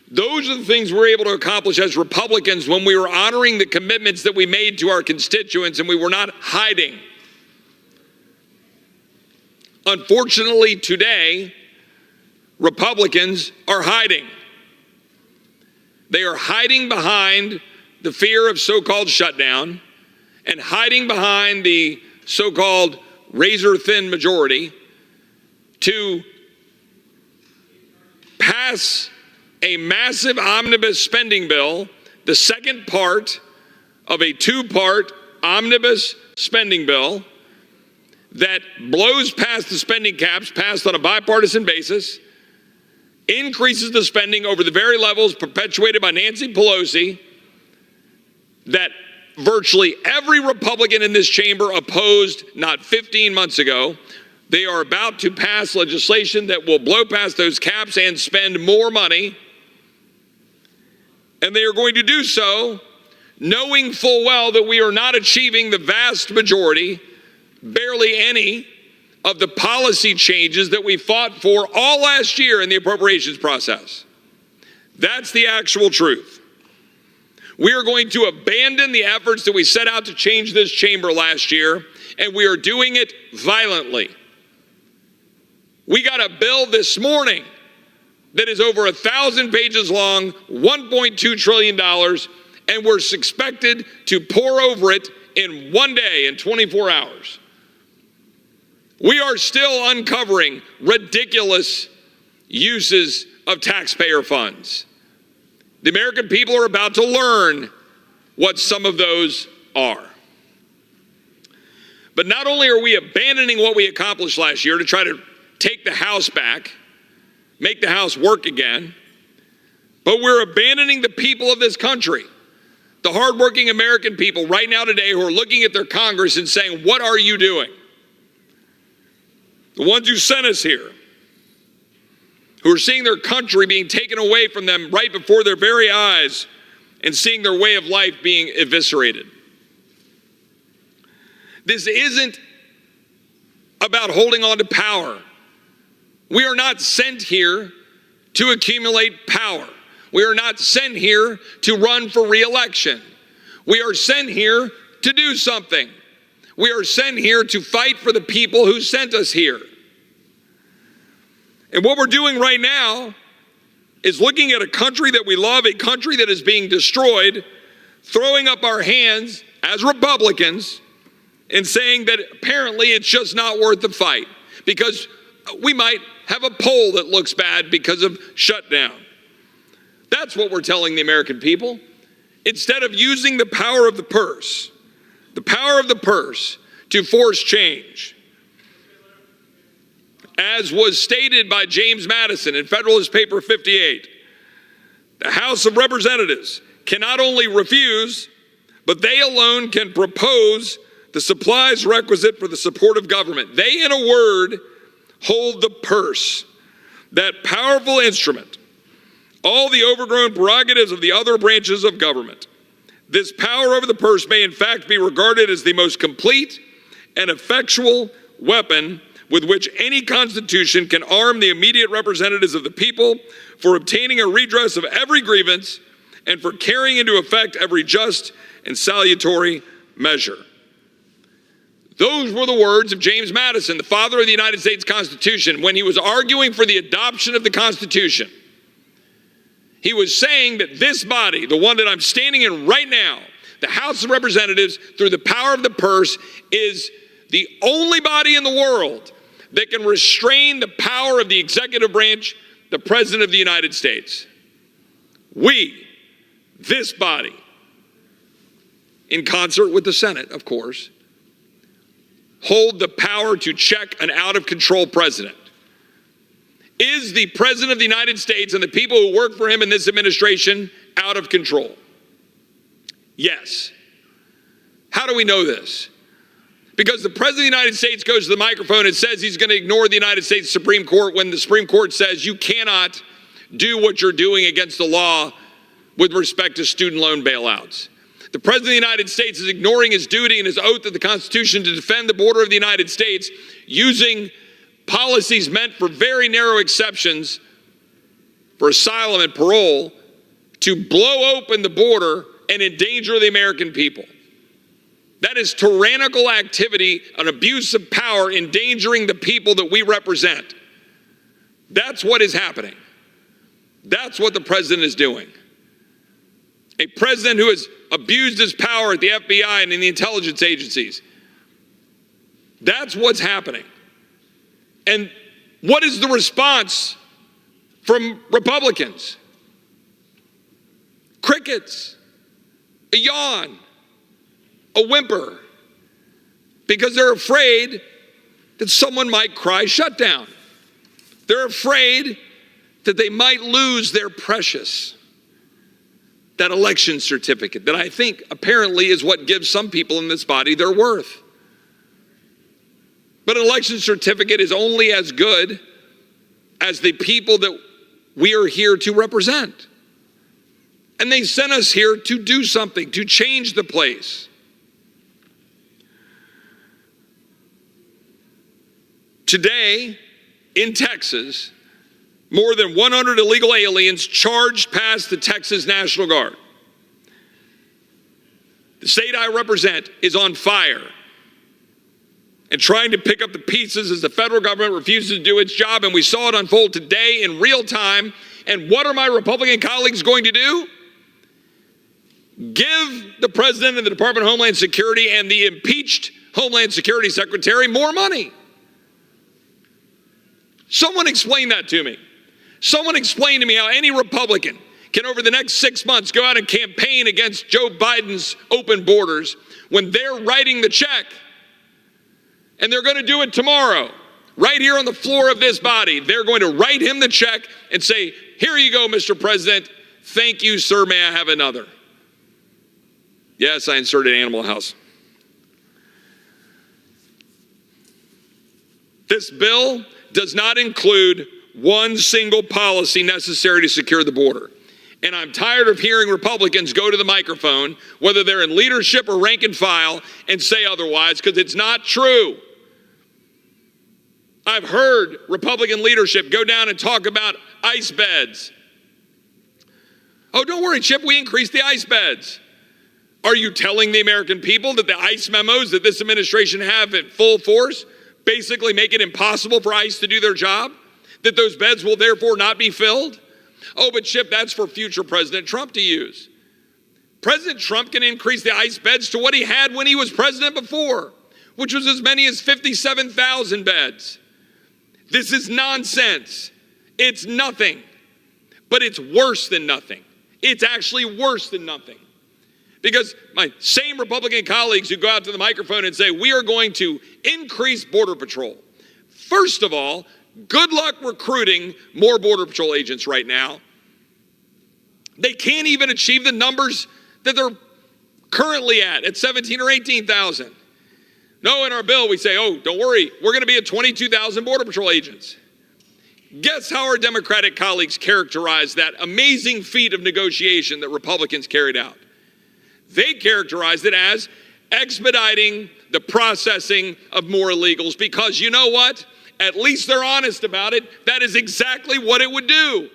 Those are the things we're able to accomplish as Republicans when we were honoring the commitments that we made to our constituents and we were not hiding. Unfortunately, today, Republicans are hiding. They are hiding behind the fear of so-called shutdown and hiding behind the so-called razor-thin majority to pass a massive omnibus spending bill, the second part of a 2-part omnibus spending bill that blows past the spending caps passed on a bipartisan basis, increases the spending over the very levels perpetuated by Nancy Pelosi that virtually every Republican in this chamber opposed not 15 months ago. They are about to pass legislation that will blow past those caps and spend more money. And they are going to do so knowing full well that we are not achieving the vast majority, barely any, of the policy changes that we fought for all last year in the appropriations process. That's the actual truth. We are going to abandon the efforts that we set out to change this chamber last year, and we are doing it violently. We got a bill this morning that is over 1,000 pages long, $1.2 trillion, and we're expected to pour over it in one day, in 24 hours. We are still uncovering ridiculous uses of taxpayer funds. The American people are about to learn what some of those are. But not only are we abandoning what we accomplished last year to try to take the House back, make the House work again, but we're abandoning the people of this country, the hardworking American people right now today who are looking at their Congress and saying, what are you doing? The ones who sent us here, who are seeing their country being taken away from them right before their very eyes and seeing their way of life being eviscerated. This isn't about holding on to power. We are not sent here to accumulate power. We are not sent here to run for re-election. We are sent here to do something. We are sent here to fight for the people who sent us here. And what we're doing right now is looking at a country that we love, a country that is being destroyed, throwing up our hands as Republicans and saying that apparently it's just not worth the fight because we might have a poll that looks bad because of shutdown. That's what we're telling the American people. Instead of using the power of the purse to force change, as was stated by James Madison in Federalist Paper 58, the House of Representatives can not only refuse, but they alone can propose the supplies requisite for the support of government. They, in a word, hold the purse, that powerful instrument, all the overgrown prerogatives of the other branches of government. This power over the purse may in fact be regarded as the most complete and effectual weapon with which any constitution can arm the immediate representatives of the people for obtaining a redress of every grievance and for carrying into effect every just and salutary measure. Those were the words of James Madison, the father of the United States Constitution, when he was arguing for the adoption of the Constitution. He was saying that this body, the one that I'm standing in right now, the House of Representatives, through the power of the purse, is the only body in the world that can restrain the power of the executive branch, the President of the United States. We, this body, in concert with the Senate, of course, hold the power to check an out-of-control president. Is the President of the United States and the people who work for him in this administration out of control? Yes. How do we know this? Because the President of the United States goes to the microphone and says he's going to ignore the United States Supreme Court when the Supreme Court says you cannot do what you're doing against the law with respect to student loan bailouts. The President of the United States is ignoring his duty and his oath of the Constitution to defend the border of the United States using policies meant for very narrow exceptions for asylum and parole to blow open the border and endanger the American people. That is tyrannical activity, an abuse of power, endangering the people that we represent. That's what is happening. That's what the president is doing. A president who has abused his power at the FBI and in the intelligence agencies. That's what's happening. And what is the response from Republicans? Crickets, a yawn, a whimper, because they're afraid that someone might cry shutdown. They're afraid that they might lose their precious, that election certificate that I think apparently is what gives some people in this body their worth. But an election certificate is only as good as the people that we are here to represent. And they sent us here to do something, to change the place. Today, in Texas, more than 100 illegal aliens charged past the Texas National Guard. The state I represent is on fire and trying to pick up the pieces as the federal government refuses to do its job, and we saw it unfold today in real time. And what are my Republican colleagues going to do? Give the President and the Department of Homeland Security and the impeached Homeland Security Secretary more money. Someone explain that to me. Someone explain to me how any Republican can over the next 6 months go out and campaign against Joe Biden's open borders when they're writing the check. And they're going to do it tomorrow, right here on the floor of this body. They're going to write him the check and say, here you go, Mr. President. Thank you, sir. May I have another? Yes, I inserted Animal House. This bill does not include one single policy necessary to secure the border. And I'm tired of hearing Republicans go to the microphone, whether they're in leadership or rank and file, and say otherwise, because it's not true. I've heard Republican leadership go down and talk about ice beds. Oh, don't worry, Chip, we increased the ice beds. Are you telling the American people that the ICE memos that this administration have in full force basically make it impossible for ICE to do their job? That those beds will therefore not be filled? Oh, but Chip, that's for future President Trump to use. President Trump can increase the ICE beds to what he had when he was president before, which was as many as 57,000 beds. This is nonsense. It's nothing, but it's worse than nothing. It's actually worse than nothing. Because my same Republican colleagues who go out to the microphone and say, we are going to increase Border Patrol. First of all, good luck recruiting more Border Patrol agents right now. They can't even achieve the numbers that they're currently at 17 or 18,000. No, in our bill we say, oh, don't worry, we're going to be at 22,000 Border Patrol agents. Guess how our Democratic colleagues characterize that amazing feat of negotiation that Republicans carried out? They characterized it as expediting the processing of more illegals because you know what? At least they're honest about it. That is exactly what it would do.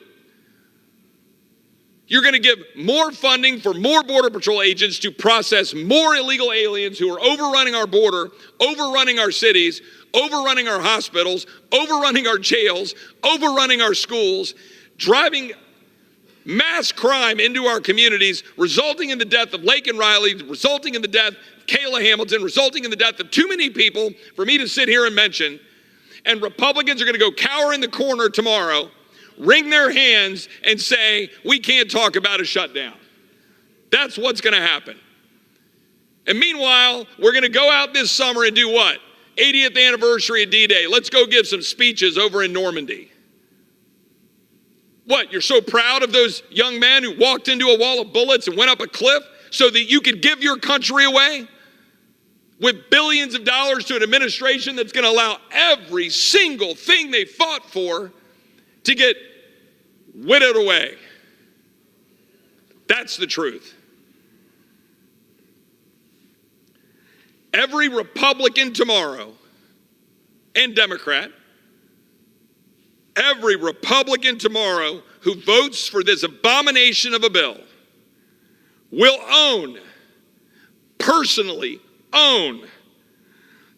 You're going to give more funding for more Border Patrol agents to process more illegal aliens who are overrunning our border, overrunning our cities, overrunning our hospitals, overrunning our jails, overrunning our schools, driving mass crime into our communities, resulting in the death of Laken Riley, resulting in the death of Kayla Hamilton, resulting in the death of too many people for me to sit here and mention. And Republicans are going to go cower in the corner tomorrow, wring their hands, and say, we can't talk about a shutdown. That's what's going to happen. And meanwhile, we're going to go out this summer and do what? 80th anniversary of D-Day. Let's go give some speeches over in Normandy. What, you're so proud of those young men who walked into a wall of bullets and went up a cliff so that you could give your country away? With billions of dollars to an administration that's going to allow every single thing they fought for to get whittled away. That's the truth. Every Republican tomorrow and Democrat, every Republican tomorrow who votes for this abomination of a bill will own, personally own,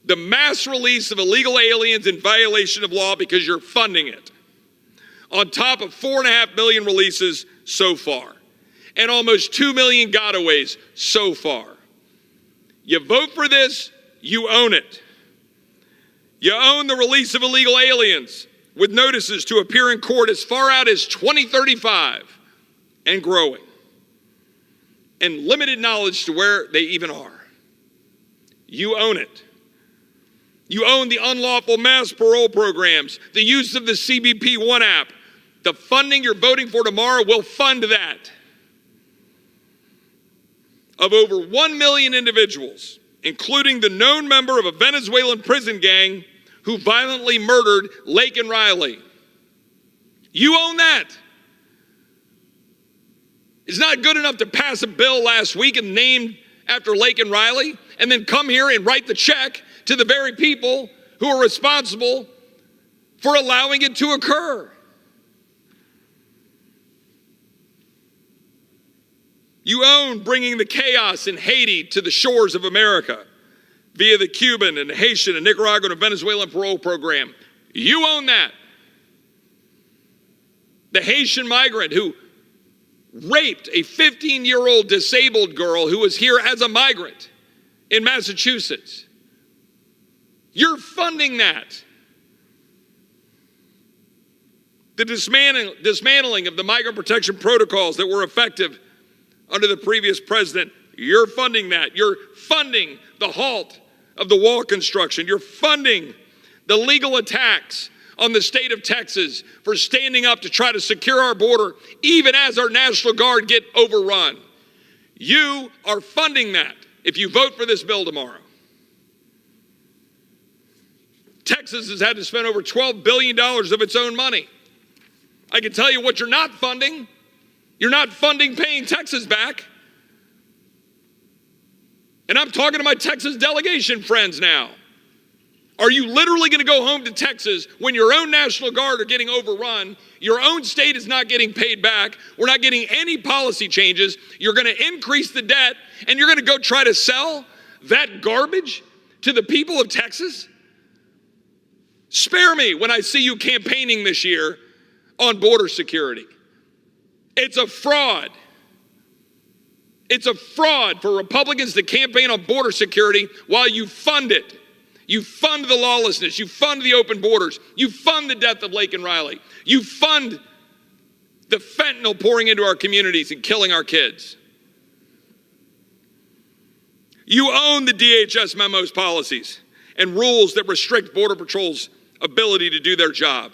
the mass release of illegal aliens in violation of law because you're funding it. On top of 4.5 million releases so far, and almost 2 million gotaways so far. You vote for this, you own it. You own the release of illegal aliens with notices to appear in court as far out as 2035 and growing, and limited knowledge to where they even are. You own it. You own the unlawful mass parole programs, the use of the CBP One app. The funding you're voting for tomorrow will fund that. Of over 1 million individuals, including the known member of a Venezuelan prison gang who violently murdered Laken Riley. You own that. It's not good enough to pass a bill last week and named after Laken Riley and then come here and write the check to the very people who are responsible for allowing it to occur. You own bringing the chaos in Haiti to the shores of America via the Cuban and Haitian and Nicaraguan and Venezuelan parole program. You own that. The Haitian migrant who raped a 15-year-old disabled girl who was here as a migrant in Massachusetts. You're funding that. The dismantling of the migrant protection protocols that were effective under the previous president, you're funding that. You're funding the halt of the wall construction. You're funding the legal attacks on the state of Texas for standing up to try to secure our border, even as our National Guard get overrun. You are funding that if you vote for this bill tomorrow. Texas has had to spend over $12 billion of its own money. I can tell you what you're not funding. You're not funding paying Texas back. And I'm talking to my Texas delegation friends now. Are you literally going to go home to Texas when your own National Guard are getting overrun, your own state is not getting paid back, we're not getting any policy changes, you're going to increase the debt, and you're going to go try to sell that garbage to the people of Texas? Spare me when I see you campaigning this year on border security. It's a fraud. It's a fraud for Republicans to campaign on border security while you fund it. You fund the lawlessness. You fund the open borders. You fund the death of Laken Riley. You fund the fentanyl pouring into our communities and killing our kids. You own the DHS memos, policies, and rules that restrict Border Patrol's ability to do their job.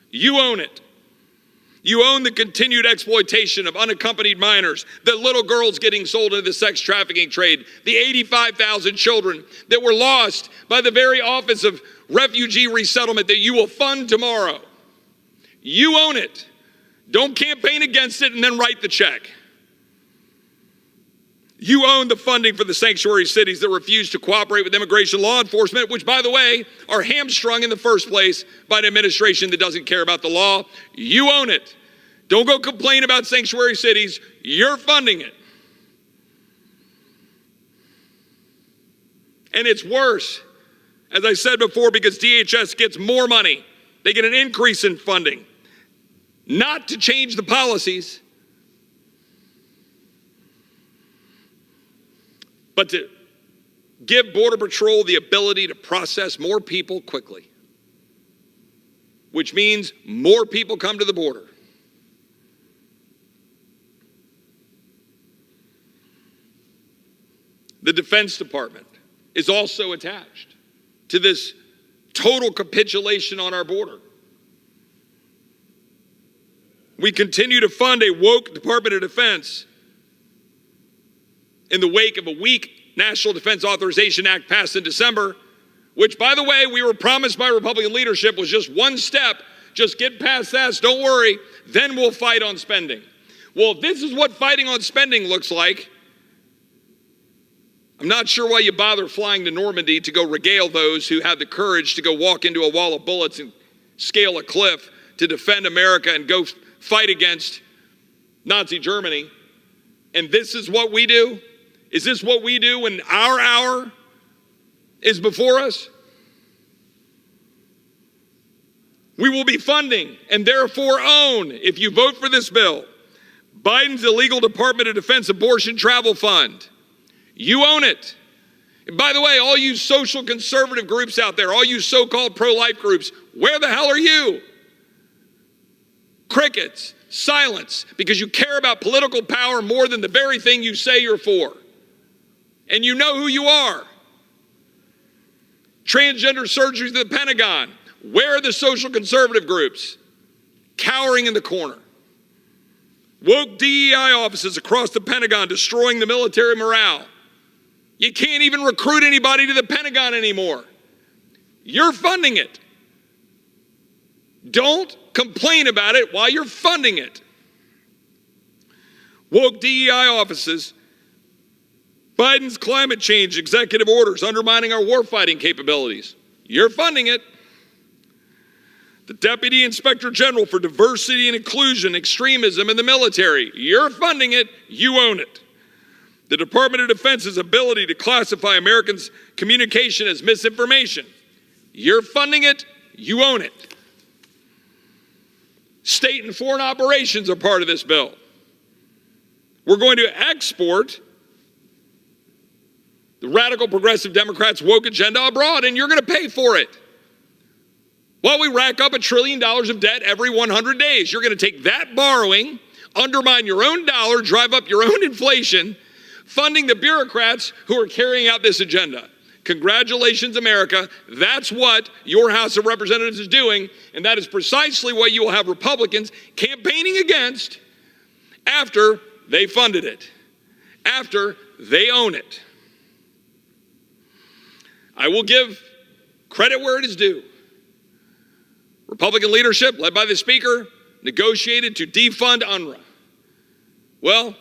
You own it. You own the continued exploitation of unaccompanied minors, the little girls getting sold into the sex trafficking trade, the 85,000 children that were lost by the very Office of Refugee Resettlement that you will fund tomorrow. You own it. Don't campaign against it and then write the check. You own the funding for the sanctuary cities that refuse to cooperate with immigration law enforcement, which, by the way, are hamstrung in the first place by an administration that doesn't care about the law. You own it. Don't go complain about sanctuary cities. You're funding it. And it's worse, as I said before, because DHS gets more money. They get an increase in funding, not to change the policies, but to give Border Patrol the ability to process more people quickly, which means more people come to the border. The Defense Department is also attached to this total capitulation on our border. We continue to fund a woke Department of Defense in the wake of a weak National Defense Authorization Act passed in December, which, by the way, we were promised by Republican leadership was just one step. Just get past that, don't worry, then we'll fight on spending. Well, if this is what fighting on spending looks like, I'm not sure why you bother flying to Normandy to go regale those who had the courage to go walk into a wall of bullets and scale a cliff to defend America and go fight against Nazi Germany. And this is what we do? Is this what we do when our hour is before us? We will be funding and therefore own, if you vote for this bill, Biden's illegal Department of Defense abortion travel fund. You own it. And by the way, all you social conservative groups out there, all you so-called pro-life groups, where the hell are you? Crickets, silence, because you care about political power more than the very thing you say you're for. And you know who you are. Transgender surgeries at the Pentagon. Where are the social conservative groups? Cowering in the corner. Woke DEI offices across the Pentagon destroying the military morale. You can't even recruit anybody to the Pentagon anymore. You're funding it. Don't complain about it while you're funding it. woke DEI offices, Biden's climate change executive orders undermining our warfighting capabilities. You're funding it. The Deputy Inspector General for Diversity and Inclusion, Extremism in the Military. You're funding it. You own it. The Department of Defense's ability to classify Americans' communication as misinformation. You're funding it. You own it. State and foreign operations are part of this bill. We're going to export the radical progressive Democrats' woke agenda abroad, and you're going to pay for it. While we rack up $1 trillion of debt every 100 days, you're going to take that borrowing, undermine your own dollar, drive up your own inflation, funding the bureaucrats who are carrying out this agenda. Congratulations, America. That's what your House of Representatives is doing, and that is precisely what you will have Republicans campaigning against after they funded it, after they own it. I will give credit where it is due. Republican leadership, led by the Speaker, negotiated to defund UNRWA. Well,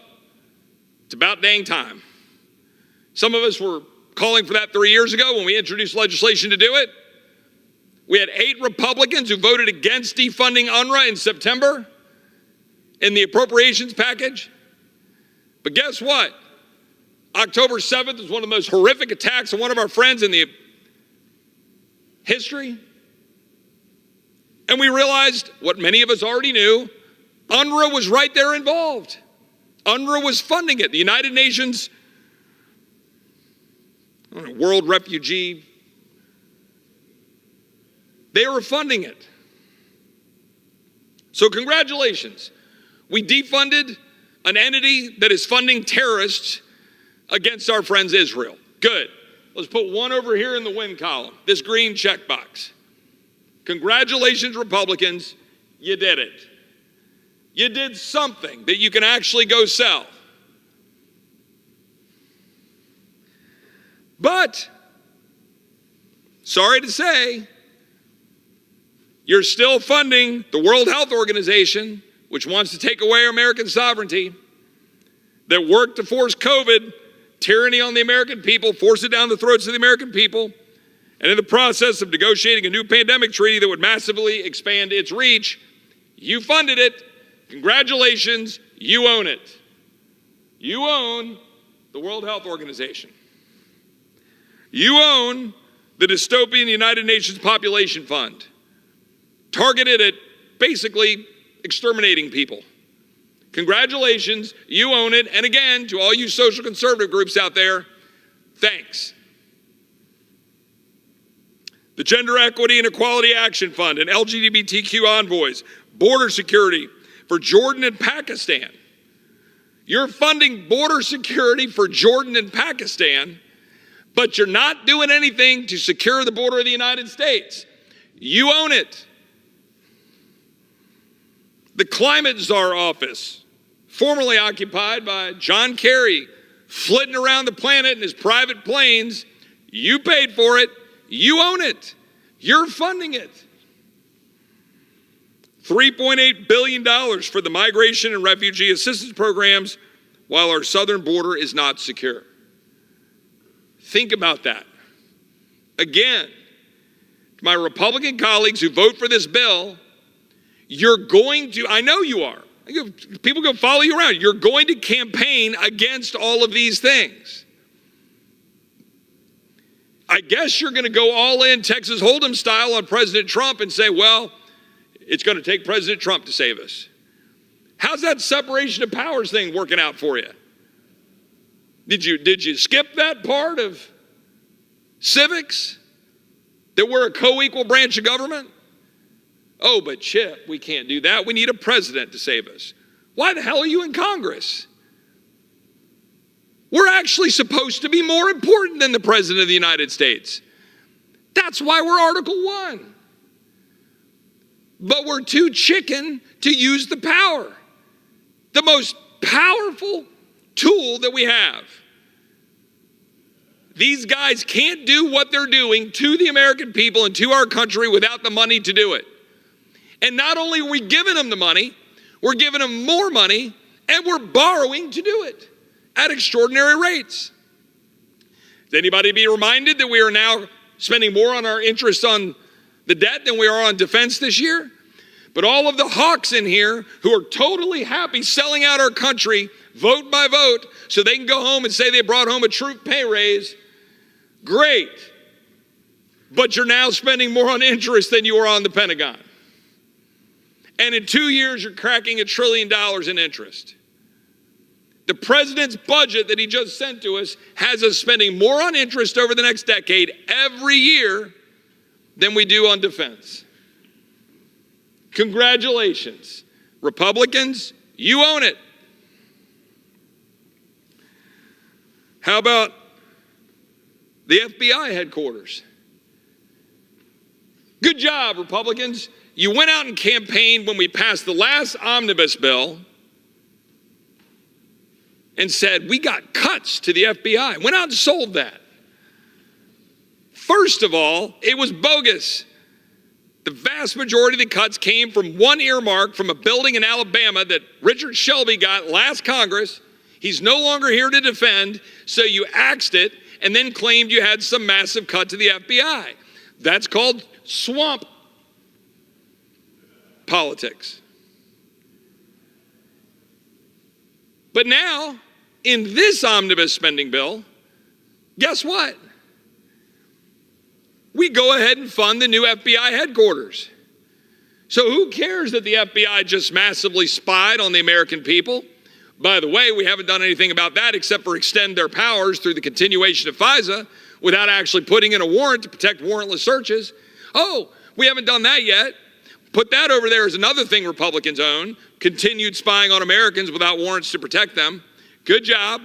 it's about dang time. Some of us were calling for that 3 years ago when we introduced legislation to do it. We had 8 Republicans who voted against defunding UNRWA in September in the appropriations package. But guess what? October 7th was one of the most horrific attacks on one of our friends in the history. And we realized what many of us already knew, UNRWA was right there involved. UNRWA was funding it. The United Nations World Refugee, they were funding it. So congratulations. We defunded an entity that is funding terrorists against our friends Israel. Good. Let's put one over here in the win column, this green checkbox. Congratulations, Republicans, you did it. You did something that you can actually go sell. But, sorry to say, you're still funding the World Health Organization, which wants to take away American sovereignty, that worked to force COVID, tyranny on the American people, force it down the throats of the American people, and in the process of negotiating a new pandemic treaty that would massively expand its reach, you funded it. Congratulations, you own it. You own the World Health Organization. You own the dystopian United Nations Population Fund, targeted at basically exterminating people. Congratulations, you own it. And again, to all you social conservative groups out there, thanks. The Gender Equity and Equality Action Fund and LGBTQ envoys, border security for Jordan and Pakistan. You're funding border security for Jordan and Pakistan, but you're not doing anything to secure the border of the United States. You own it. The Climate Czar office, formerly occupied by John Kerry, flitting around the planet in his private planes, you paid for it. You own it. You're funding it. $3.8 billion for the migration and refugee assistance programs while our southern border is not secure. Think about that. Again, to my Republican colleagues who vote for this bill, you're going to, I know you are, people go follow you around, you're going to campaign against all of these things. I guess you're going to go all in Texas Hold'em style on President Trump and say, well, it's going to take President Trump to save us. How's that separation of powers thing working out for you? Did you skip that part of civics? That we're a co-equal branch of government? Oh, but Chip, we can't do that. We need a president to save us. Why the hell are you in Congress? We're actually supposed to be more important than the President of the United States. That's why we're Article 1. But we're too chicken to use the power. The most powerful tool that we have. These guys can't do what they're doing to the American people and to our country without the money to do it. And not only are we giving them the money, we're giving them more money And we're borrowing to do it at extraordinary rates. Does anybody be reminded that we are now spending more on our interest on the debt than we are on defense this year? But all of the hawks in here who are totally happy selling out our country vote by vote so they can go home and say they brought home a troop pay raise, great. But you're now spending more on interest than you are on the Pentagon. And in 2 years, you're cracking $1 trillion in interest. The president's budget that he just sent to us has us spending more on interest over the next decade every year than we do on defense. Congratulations. Republicans, you own it. How about the FBI headquarters? Good job, Republicans. You went out and campaigned when we passed the last omnibus bill and said, we got cuts to the FBI. Went out and sold that. First of all, it was bogus. The vast majority of the cuts came from one earmark from a building in Alabama that Richard Shelby got last Congress. He's no longer here to defend, so you axed it and then claimed you had some massive cut to the FBI. That's called swamp politics. But now, in this omnibus spending bill, guess what? We go ahead and fund the new FBI headquarters. So who cares that the FBI just massively spied on the American people? By the way, we haven't done anything about that except for extend their powers through the continuation of FISA without actually putting in a warrant to protect warrantless searches. Oh, we haven't done that yet. Put that over there as another thing Republicans own, continued spying on Americans without warrants to protect them. Good job.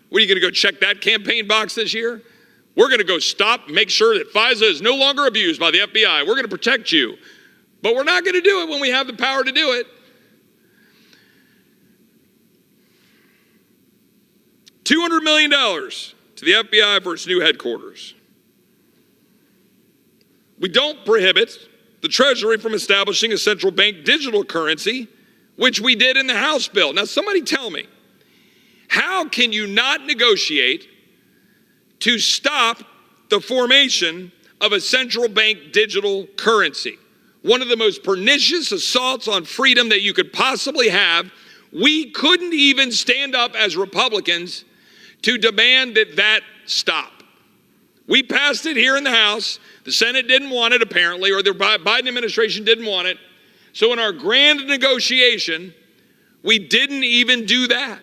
What, are you going to go check that campaign box this year? We're going to go make sure that FISA is no longer abused by the FBI. We're going to protect you. But we're not going to do it when we have the power to do it. $200 million to the FBI for its new headquarters. We don't prohibit the Treasury from establishing a central bank digital currency, which we did in the House bill. Now, somebody tell me, how can you not negotiate to stop the formation of a central bank digital currency? One of the most pernicious assaults on freedom that you could possibly have. We couldn't even stand up as Republicans to demand that stop. We passed it here in the House. The Senate didn't want it, apparently, or the Biden administration didn't want it. So in our grand negotiation, we didn't even do that.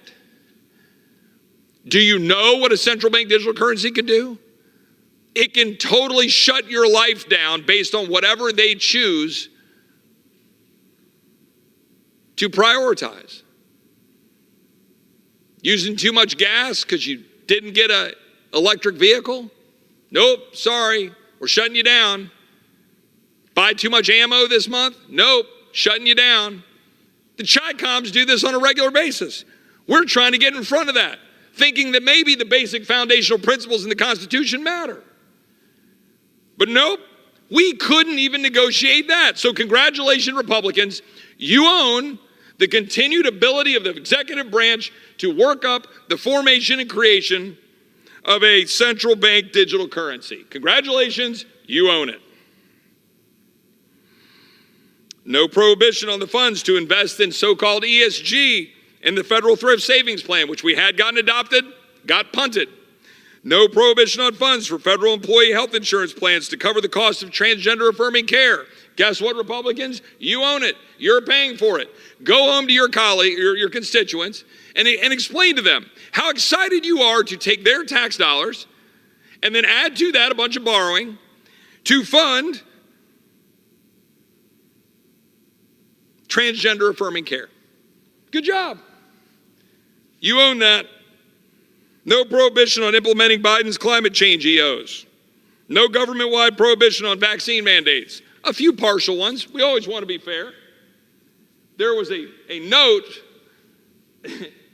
Do you know what a central bank digital currency can do? It can totally shut your life down based on whatever they choose to prioritize. Using too much gas because you didn't get an electric vehicle? Nope, sorry, we're shutting you down. Buy too much ammo this month? Nope, shutting you down. The Chi-Coms do this on a regular basis. We're trying to get in front of that, thinking that maybe the basic foundational principles in the Constitution matter. But nope, we couldn't even negotiate that. So congratulations, Republicans. You own the continued ability of the executive branch to work up the formation and creation of a central bank digital currency. Congratulations, you own it. No prohibition on the funds to invest in so-called ESG in the federal thrift savings plan, which we had gotten adopted, got punted. No prohibition on funds for federal employee health insurance plans to cover the cost of transgender affirming care. Guess what, Republicans? You own it. You're paying for it. Go home to your colleague, your constituents, and explain to them how excited you are to take their tax dollars and then add to that a bunch of borrowing to fund transgender affirming care. Good job. You own that. No prohibition on implementing Biden's climate change EOs. No government-wide prohibition on vaccine mandates. A few partial ones. We always want to be fair. There was a note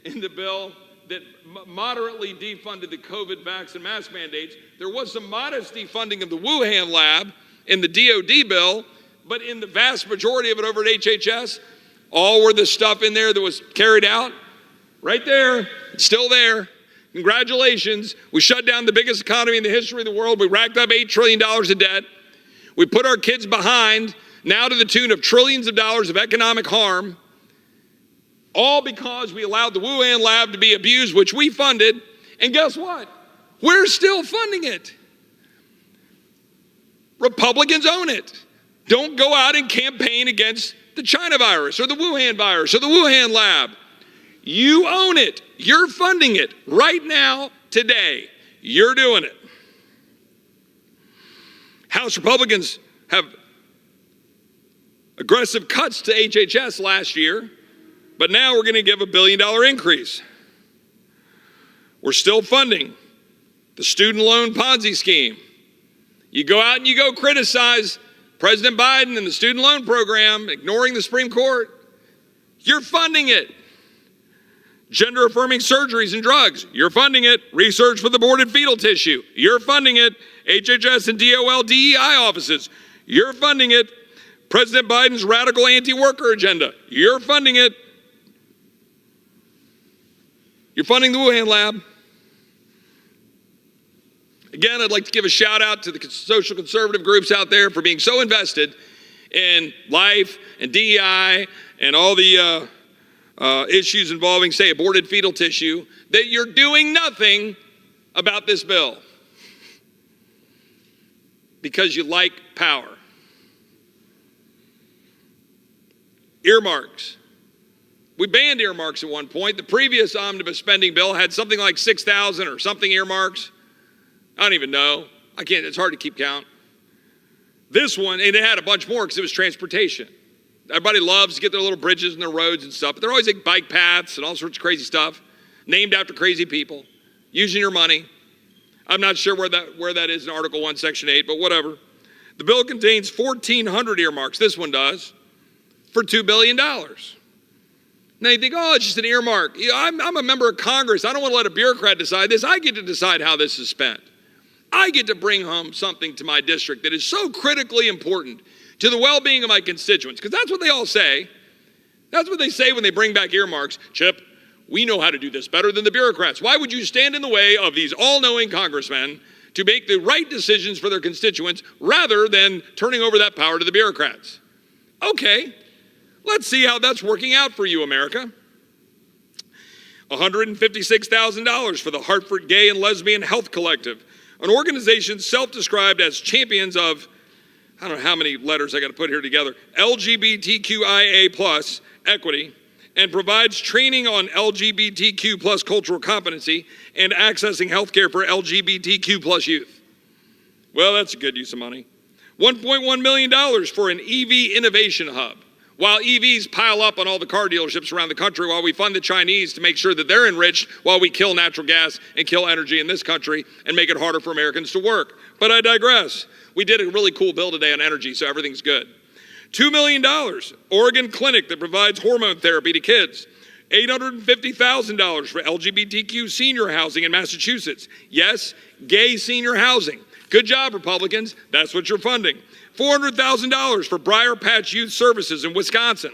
in the bill that moderately defunded the COVID vaccine mask mandates. There was some modest defunding of the Wuhan lab in the DOD bill, but in the vast majority of it over at HHS, all were the stuff in there that was carried out right there, it's still there. Congratulations. We shut down the biggest economy in the history of the world. We racked up $8 trillion of debt. We put our kids behind, now to the tune of trillions of dollars of economic harm, all because we allowed the Wuhan lab to be abused, which we funded. And guess what? We're still funding it. Republicans own it. Don't go out and campaign against the China virus or the Wuhan virus or the Wuhan lab. You own it. You're funding it right now, today. You're doing it. House Republicans have aggressive cuts to HHS last year, but now we're going to give a $1 billion increase. We're still funding the student loan Ponzi scheme. You go out and you go criticize President Biden and the student loan program, ignoring the Supreme Court. You're funding it. Gender-affirming surgeries and drugs, you're funding it. Research for the aborted fetal tissue, you're funding it. HHS and DOL DEI offices, you're funding it. President Biden's radical anti-worker agenda, you're funding it. You're funding the Wuhan lab. Again, I'd like to give a shout out to the social conservative groups out there for being so invested in life and DEI and all the issues involving, say, aborted fetal tissue, that you're doing nothing about this bill because you like power. Earmarks. We banned earmarks at one point. The previous omnibus spending bill had something like 6,000 or something earmarks. I don't even know. I can't, it's hard to keep count. This one, and it had a bunch more because it was transportation. Everybody loves to get their little bridges and their roads and stuff, but they're always like bike paths and all sorts of crazy stuff, named after crazy people, using your money. I'm not sure where that is in Article 1, Section 8, but whatever. The bill contains 1,400 earmarks, this one does, for $2 billion. Now you think, oh, it's just an earmark. Yeah, I'm a member of Congress. I don't want to let a bureaucrat decide this. I get to decide how this is spent. I get to bring home something to my district that is so critically important to the well-being of my constituents, because that's what they all say. That's what they say when they bring back earmarks. Chip, we know how to do this better than the bureaucrats. Why would you stand in the way of these all-knowing congressmen to make the right decisions for their constituents rather than turning over that power to the bureaucrats? Okay, let's see how that's working out for you, America. $156,000 for the Hartford Gay and Lesbian Health Collective, an organization self-described as champions of, I don't know how many letters I got to put here together, LGBTQIA plus equity, and provides training on LGBTQ plus cultural competency and accessing health care for LGBTQ plus youth. Well, that's a good use of money. $1.1 million for an EV innovation hub. While EVs pile up on all the car dealerships around the country, while we fund the Chinese to make sure that they're enriched while we kill natural gas and kill energy in this country and make it harder for Americans to work. But I digress. We did a really cool bill today on energy, so everything's good. $2 million, Oregon clinic that provides hormone therapy to kids. $850,000 for LGBTQ senior housing in Massachusetts. Yes, gay senior housing. Good job, Republicans. That's what you're funding. $400,000 for Briar Patch Youth Services in Wisconsin.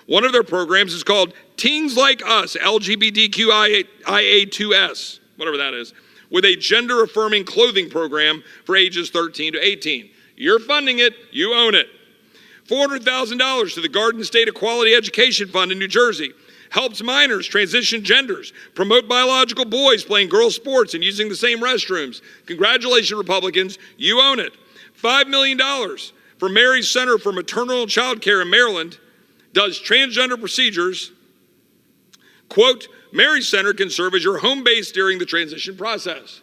One of their programs is called Teens Like Us, LGBTQIA2S, whatever that is, with a gender-affirming clothing program for ages 13 to 18. You're funding it. You own it. $400,000 to the Garden State Equality Education Fund in New Jersey. Helps minors transition genders, promote biological boys playing girls' sports and using the same restrooms. Congratulations, Republicans. You own it. $5 million for Mary's Center for Maternal and Child Care in Maryland does transgender procedures. Quote, Mary's Center can serve as your home base during the transition process.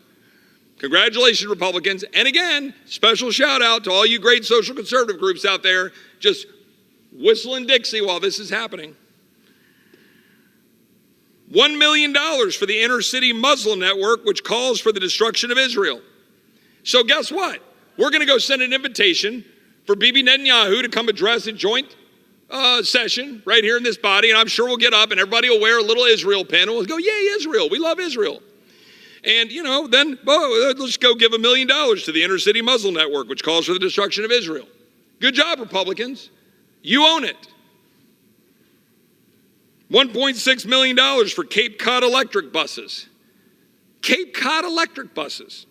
Congratulations, Republicans. And again, special shout out to all you great social conservative groups out there just whistling Dixie while this is happening. $1 million for the Inner City Muslim Network, which calls for the destruction of Israel. So guess what? We're going to go send an invitation for Bibi Netanyahu to come address a joint session right here in this body, and I'm sure we'll get up and everybody will wear a little Israel pin and we'll go, yay, Israel, we love Israel. And, you know, then let's go give $1 million to the Inner City Muslim Network, which calls for the destruction of Israel. Good job, Republicans. You own it. $1.6 million for Cape Cod electric buses. Cape Cod electric buses.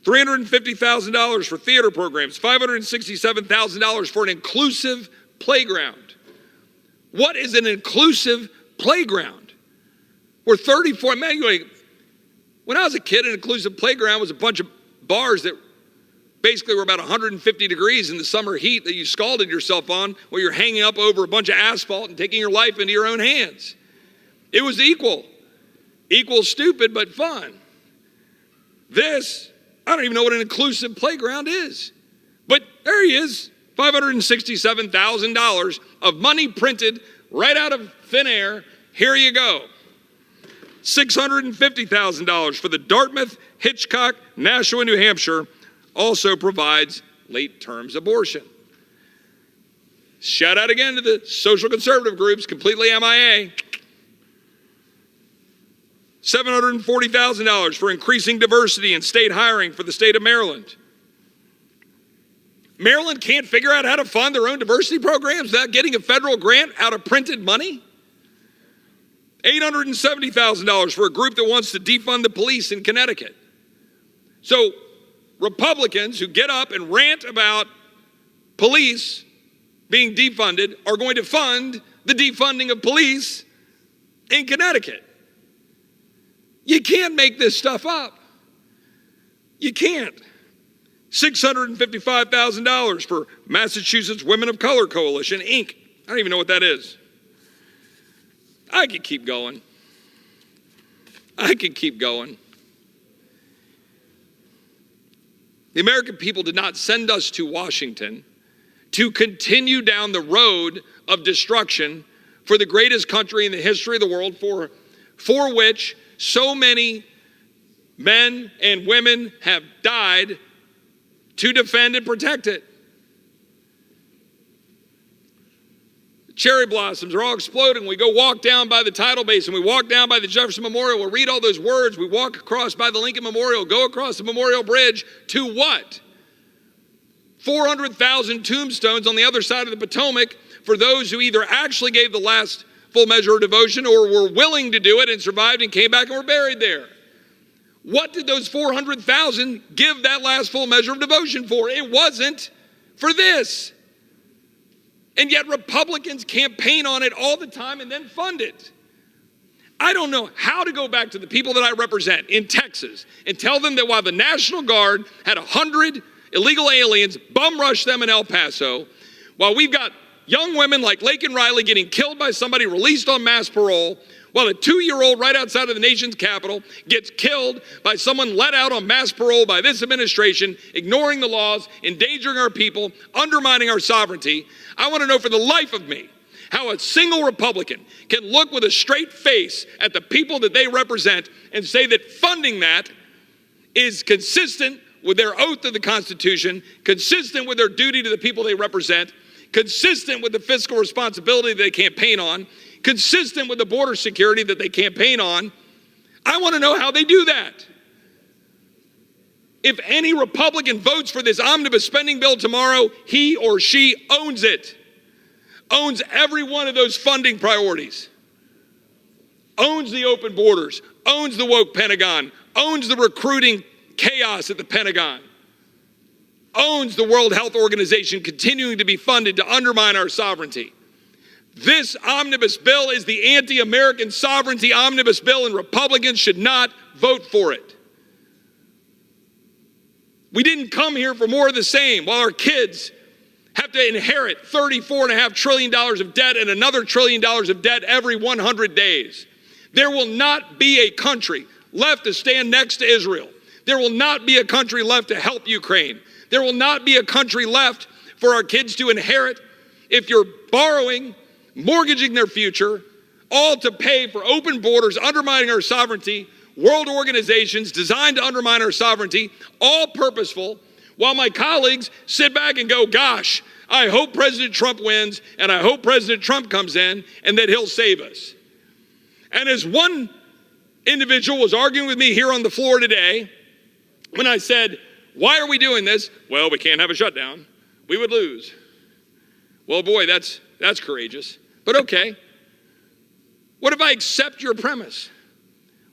$350,000 for theater programs. $567,000 for an inclusive playground. What is an inclusive playground? We're 34, man, when I was a kid, an inclusive playground was a bunch of bars that basically were about 150 degrees in the summer heat that you scalded yourself on while you're hanging up over a bunch of asphalt and taking your life into your own hands. It was equal stupid, but fun. This, I don't even know what an inclusive playground is. But there he is, $567,000 of money printed right out of thin air. Here you go. $650,000 for the Dartmouth, Hitchcock, Nashua, New Hampshire, also provides late terms abortion. Shout out again to the social conservative groups, completely MIA. $740,000 for increasing diversity in state hiring for the state of Maryland. Maryland can't figure out how to fund their own diversity programs without getting a federal grant out of printed money. $870,000 for a group that wants to defund the police in Connecticut. So Republicans who get up and rant about police being defunded are going to fund the defunding of police in Connecticut. You can't make this stuff up. You can't. $655,000 for Massachusetts Women of Color Coalition, Inc. I don't even know what that is. I could keep going. The American people did not send us to Washington to continue down the road of destruction for the greatest country in the history of the world, for which so many men and women have died to defend and protect it. Cherry blossoms are all exploding. We go walk down by the tidal basin. We walk down by the Jefferson Memorial. We'll read all those words. We walk across by the Lincoln Memorial, go across the Memorial Bridge to what? 400,000 tombstones on the other side of the Potomac for those who either actually gave the last full measure of devotion or were willing to do it and survived and came back and were buried there. What did those 400,000 give that last full measure of devotion for? It wasn't for this. And yet Republicans campaign on it all the time and then fund it. I don't know how to go back to the people that I represent in Texas and tell them that while the National Guard had 100 illegal aliens bum rush them in El Paso, while we've got young women like Laken Riley getting killed by somebody released on mass parole, while a 2-year-old right outside of the nation's capital gets killed by someone let out on mass parole by this administration, ignoring the laws, endangering our people, undermining our sovereignty. I want to know for the life of me how a single Republican can look with a straight face at the people that they represent and say that funding that is consistent with their oath to the Constitution, consistent with their duty to the people they represent, consistent with the fiscal responsibility they campaign on, consistent with the border security that they campaign on. I want to know how they do that. If any Republican votes for this omnibus spending bill tomorrow, he or she owns it. Owns every one of those funding priorities. Owns the open borders. Owns the woke Pentagon. Owns the recruiting chaos at the Pentagon. Owns the World Health Organization continuing to be funded to undermine our sovereignty. This omnibus bill is the anti-American sovereignty omnibus bill, and Republicans should not vote for it. We didn't come here for more of the same while our kids have to inherit $34.5 trillion of debt and another $1 trillion of debt every 100 days. There will not be a country left to stand next to Israel. There will not be a country left to help Ukraine. There will not be a country left for our kids to inherit if you're borrowing, mortgaging their future, all to pay for open borders, undermining our sovereignty, world organizations designed to undermine our sovereignty, all purposeful, while my colleagues sit back and go, gosh, I hope President Trump wins, and I hope President Trump comes in, and that he'll save us. And as one individual was arguing with me here on the floor today, when I said, why are we doing this? Well, we can't have a shutdown. We would lose. Well, boy, that's courageous. But okay. What if I accept your premise?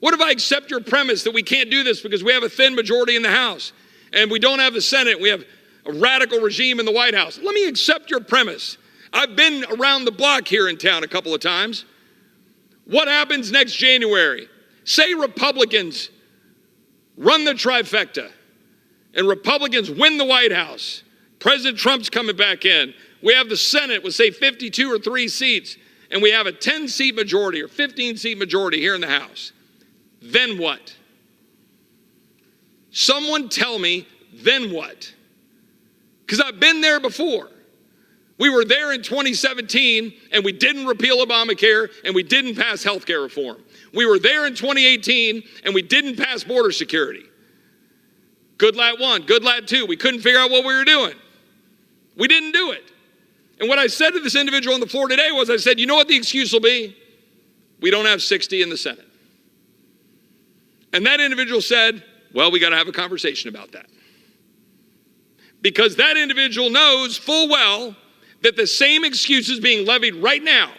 What if I accept your premise that we can't do this because we have a thin majority in the House and we don't have the Senate, we have a radical regime in the White House? Let me accept your premise. I've been around the block here in town a couple of times. What happens next January? Say Republicans run the trifecta and Republicans win the White House. President Trump's coming back in. We have the Senate with, say, 52 or 3 seats, and we have a 10-seat majority or 15-seat majority here in the House. Then what? Someone tell me, then what? Because I've been there before. We were there in 2017, and we didn't repeal Obamacare, and we didn't pass health care reform. We were there in 2018, and we didn't pass border security. Good lad 1, good lad 2. We couldn't figure out what we were doing. We didn't do it. And what I said to this individual on the floor today was, I said, you know what the excuse will be? We don't have 60 in the Senate. And that individual said, well, we got to have a conversation about that. Because that individual knows full well that the same excuse is being levied right now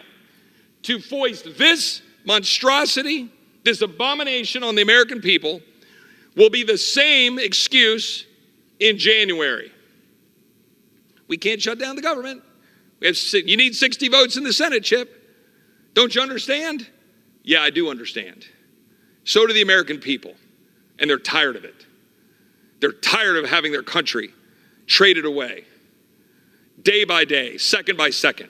to foist this monstrosity, this abomination on the American people, will be the same excuse in January. We can't shut down the government. You need 60 votes in the Senate, Chip. Don't you understand? Yeah, I do understand. So do the American people. And they're tired of it. They're tired of having their country traded away day by day, second by second,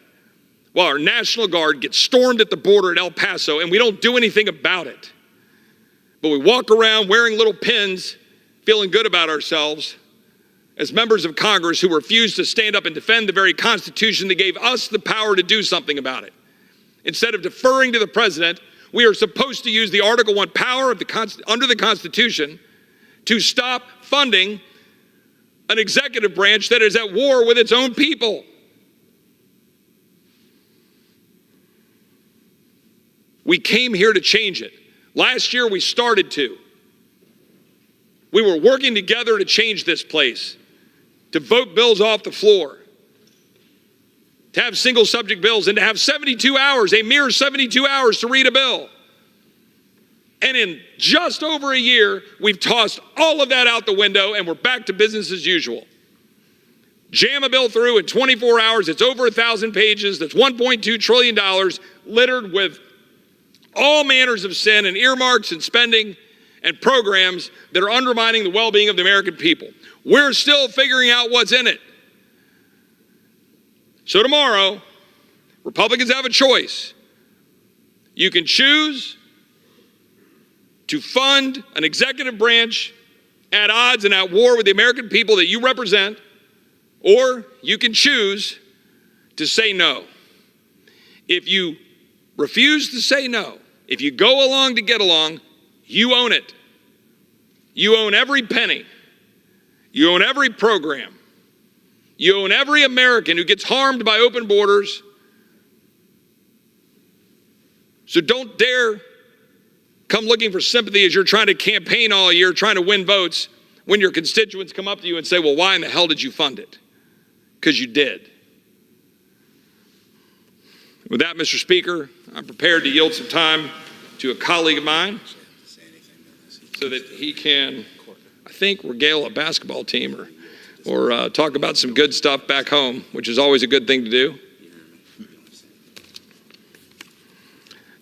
while our National Guard gets stormed at the border at El Paso and we don't do anything about it. But we walk around wearing little pins, feeling good about ourselves as members of Congress who refuse to stand up and defend the very Constitution that gave us the power to do something about it. Instead of deferring to the president, we are supposed to use the Article 1 power of under the Constitution to stop funding an executive branch that is at war with its own people. We came here to change it. Last year we started to. We were working together to change this place, to vote bills off the floor, to have single subject bills, and to have 72 hours, a mere 72 hours to read a bill. And in just over a year, we've tossed all of that out the window and we're back to business as usual. Jam a bill through in 24 hours, it's over 1,000 pages, that's $1.2 trillion, littered with all manners of sin and earmarks and spending and programs that are undermining the well-being of the American people. We're still figuring out what's in it. So tomorrow, Republicans have a choice. You can choose to fund an executive branch at odds and at war with the American people that you represent, or you can choose to say no. If you refuse to say no, if you go along to get along, you own it. You own every penny. You own every program. You own every American who gets harmed by open borders. So don't dare come looking for sympathy as you're trying to campaign all year, trying to win votes, when your constituents come up to you and say, well, why in the hell did you fund it? Because you did. With that, Mr. Speaker, I'm prepared to yield some time to a colleague of mine so that he can, I think, regale a basketball team or talk about some good stuff back home, which is always a good thing to do.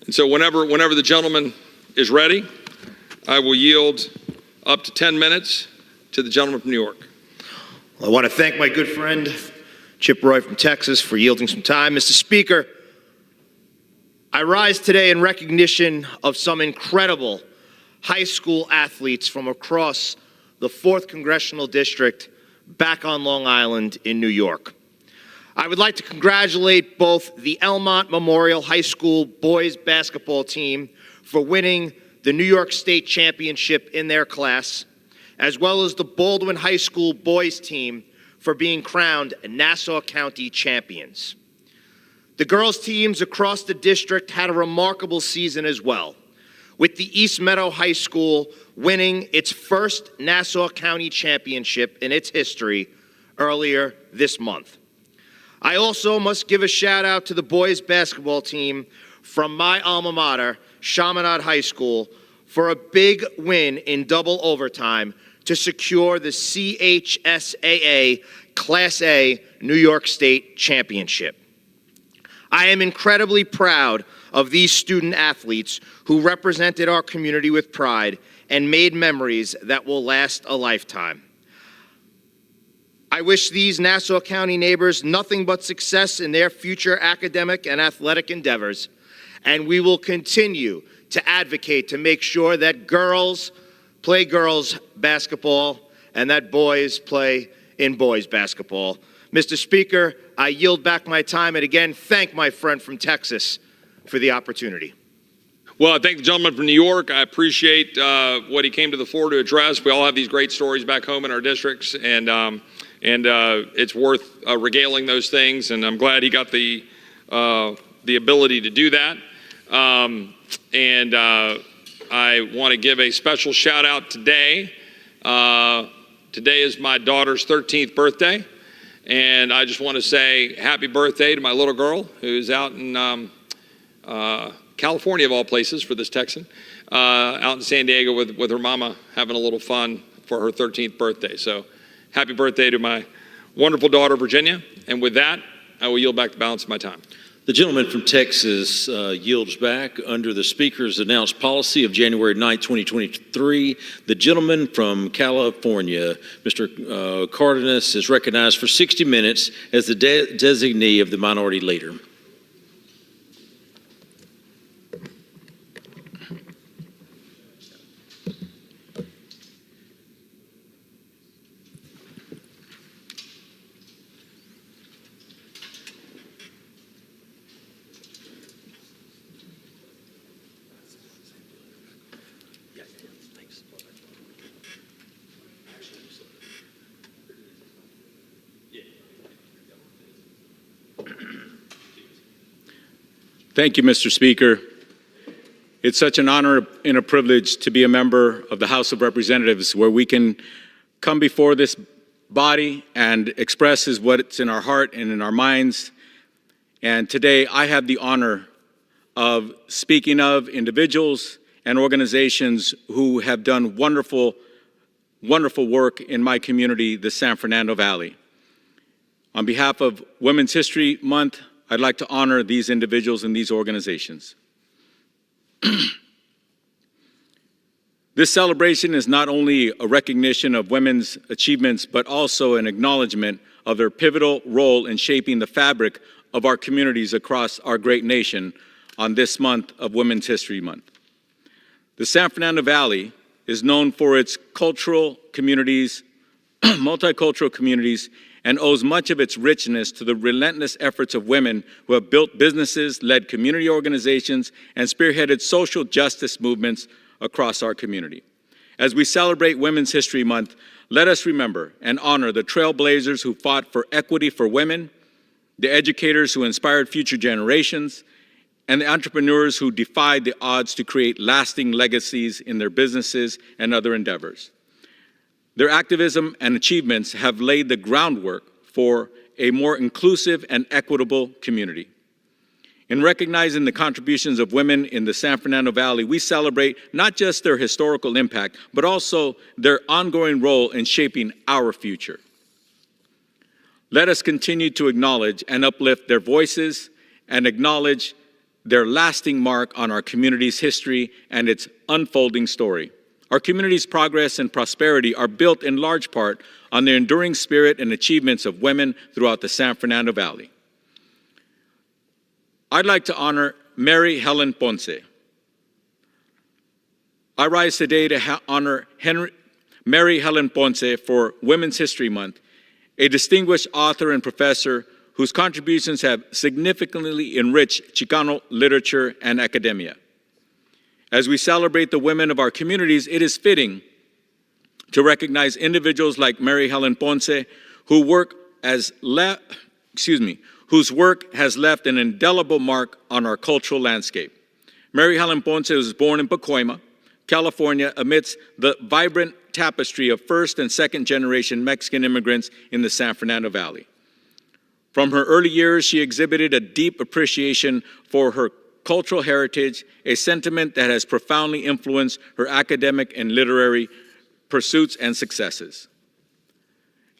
And so whenever the gentleman is ready, I will yield up to 10 minutes to the gentleman from New York. Well, I want to thank my good friend, Chip Roy from Texas, for yielding some time. Mr. Speaker, I rise today in recognition of some incredible high school athletes from across the 4th Congressional District back on Long Island in New York. I would like to congratulate both the Elmont Memorial High School boys basketball team for winning the New York State Championship in their class, as well as the Baldwin High School boys team for being crowned Nassau County champions. The girls' teams across the district had a remarkable season as well, with the East Meadow High School winning its first Nassau County championship in its history earlier this month. I also must give a shout out to the boys basketball team from my alma mater, Chaminade High School, for a big win in double overtime to secure the CHSAA Class A New York State Championship. I am incredibly proud of these student athletes who represented our community with pride and made memories that will last a lifetime. I wish these Nassau County neighbors nothing but success in their future academic and athletic endeavors, and we will continue to advocate to make sure that girls play girls basketball and that boys play in boys basketball. Mr. Speaker, I yield back my time and again thank my friend from Texas for the opportunity. Well, I thank the gentleman from New York. I appreciate what he came to the floor to address. We all have these great stories back home in our districts, and it's worth regaling those things. And I'm glad he got the ability to do that. I want to give a special shout out today. Today is my daughter's 13th birthday, and I just want to say happy birthday to my little girl who's out in California, of all places, for this Texan, out in San Diego with her mama having a little fun for her 13th birthday. So happy birthday to my wonderful daughter, Virginia. And with that, I will yield back the balance of my time. The gentleman from Texas yields back under the Speaker's announced policy of January 9, 2023. The gentleman from California, Mr. Cardenas, is recognized for 60 minutes as the designee of the Minority Leader. Thank you, Mr. Speaker. It's such an honor and a privilege to be a member of the House of Representatives, where we can come before this body and express what's in our heart and in our minds. And today I have the honor of speaking of individuals and organizations who have done wonderful, wonderful work in my community, the San Fernando Valley. On behalf of Women's History Month, I'd like to honor these individuals and these organizations. This celebration is not only a recognition of women's achievements, but also an acknowledgement of their pivotal role in shaping the fabric of our communities across our great nation on this month of Women's History Month. The San Fernando Valley is known for its cultural communities, multicultural communities, and owes much of its richness to the relentless efforts of women who have built businesses, led community organizations, and spearheaded social justice movements across our community. As we celebrate Women's History Month, let us remember and honor the trailblazers who fought for equity for women, the educators who inspired future generations, and the entrepreneurs who defied the odds to create lasting legacies in their businesses and other endeavors. Their activism and achievements have laid the groundwork for a more inclusive and equitable community. In recognizing the contributions of women in the San Fernando Valley, we celebrate not just their historical impact, but also their ongoing role in shaping our future. Let us continue to acknowledge and uplift their voices and acknowledge their lasting mark on our community's history and its unfolding story. Our community's progress and prosperity are built in large part on the enduring spirit and achievements of women throughout the San Fernando Valley. I'd like to honor Mary Helen Ponce. I rise today to honor Mary Helen Ponce for Women's History Month, a distinguished author and professor whose contributions have significantly enriched Chicano literature and academia. As we celebrate the women of our communities, it is fitting to recognize individuals like Mary Helen Ponce, whose work has left an indelible mark on our cultural landscape. Mary Helen Ponce was born in Pacoima, California, amidst the vibrant tapestry of first and second generation Mexican immigrants in the San Fernando Valley. From her early years, she exhibited a deep appreciation for her cultural heritage, a sentiment that has profoundly influenced her academic and literary pursuits and successes.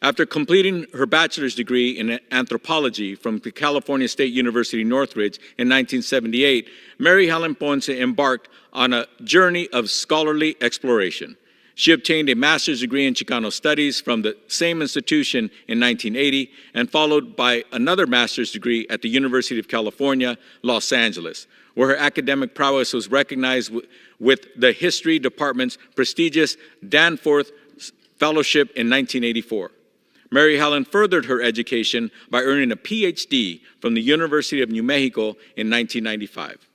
After completing her bachelor's degree in anthropology from the California State University, Northridge in 1978, Mary Helen Ponce embarked on a journey of scholarly exploration. She obtained a master's degree in Chicano studies from the same institution in 1980 and followed by another master's degree at the University of California, Los Angeles, where her academic prowess was recognized with the History Department's prestigious Danforth Fellowship in 1984. Mary Helen furthered her education by earning a PhD from the University of New Mexico in 1995.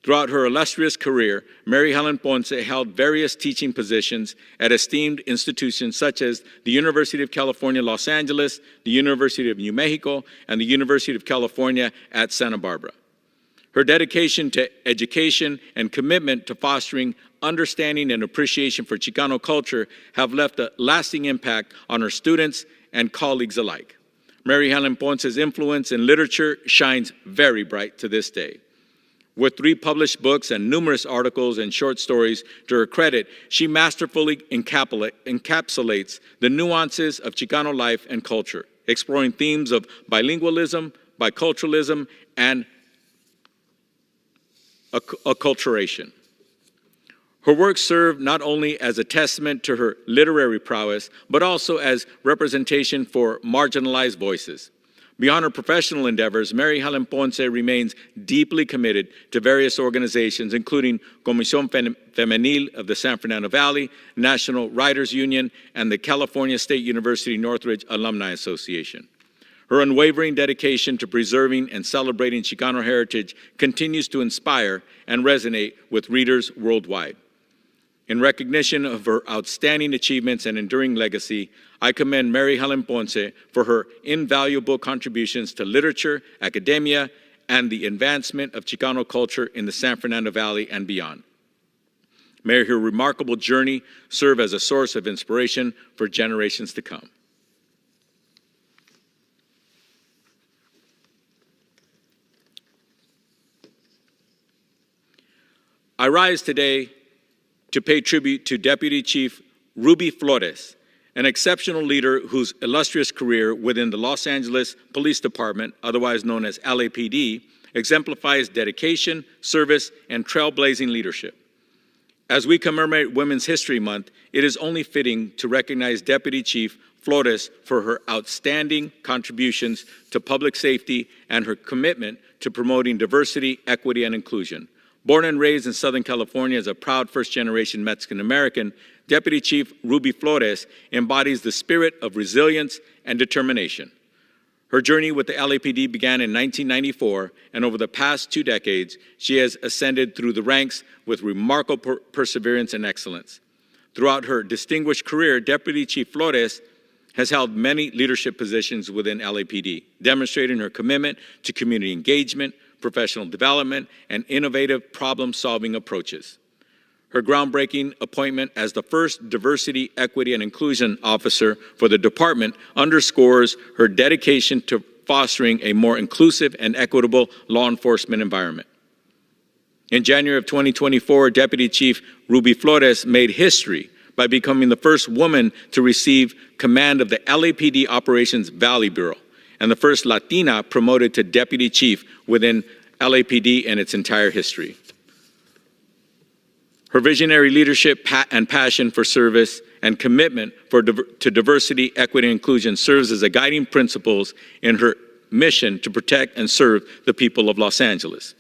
Throughout her illustrious career, Mary Helen Ponce held various teaching positions at esteemed institutions such as the University of California, Los Angeles, the University of New Mexico, and the University of California at Santa Barbara. Her dedication to education and commitment to fostering understanding and appreciation for Chicano culture have left a lasting impact on her students and colleagues alike. Mary Helen Ponce's influence in literature shines very bright to this day. With 3 published books and numerous articles and short stories to her credit, she masterfully encapsulates the nuances of Chicano life and culture, exploring themes of bilingualism, biculturalism, and acculturation. Her work served not only as a testament to her literary prowess, but also as representation for marginalized voices. Beyond her professional endeavors, Mary Helen Ponce remains deeply committed to various organizations, including Comisión Femenil of the San Fernando Valley, National Writers Union, and the California State University Northridge Alumni Association. Her unwavering dedication to preserving and celebrating Chicano heritage continues to inspire and resonate with readers worldwide. In recognition of her outstanding achievements and enduring legacy, I commend Mary Helen Ponce for her invaluable contributions to literature, academia, and the advancement of Chicano culture in the San Fernando Valley and beyond. May her remarkable journey serve as a source of inspiration for generations to come. I rise today to pay tribute to Deputy Chief Ruby Flores, an exceptional leader whose illustrious career within the Los Angeles Police Department, otherwise known as LAPD, exemplifies dedication, service, and trailblazing leadership. As we commemorate Women's History Month, it is only fitting to recognize Deputy Chief Flores for her outstanding contributions to public safety and her commitment to promoting diversity, equity, and inclusion. Born and raised in Southern California as a proud first-generation Mexican-American, Deputy Chief Ruby Flores embodies the spirit of resilience and determination. Her journey with the LAPD began in 1994, and over the past 2 decades, she has ascended through the ranks with remarkable perseverance and excellence. Throughout her distinguished career, Deputy Chief Flores has held many leadership positions within LAPD, demonstrating her commitment to community engagement, professional development, and innovative problem-solving approaches. Her groundbreaking appointment as the first Diversity, Equity, and Inclusion Officer for the department underscores her dedication to fostering a more inclusive and equitable law enforcement environment. In January of 2024, Deputy Chief Ruby Flores made history by becoming the first woman to receive command of the LAPD Operations Valley Bureau, and the first Latina promoted to Deputy Chief within LAPD in its entire history. Her visionary leadership and passion for service and commitment to diversity, equity, and inclusion serves as a guiding principles in her mission to protect and serve the people of Los Angeles.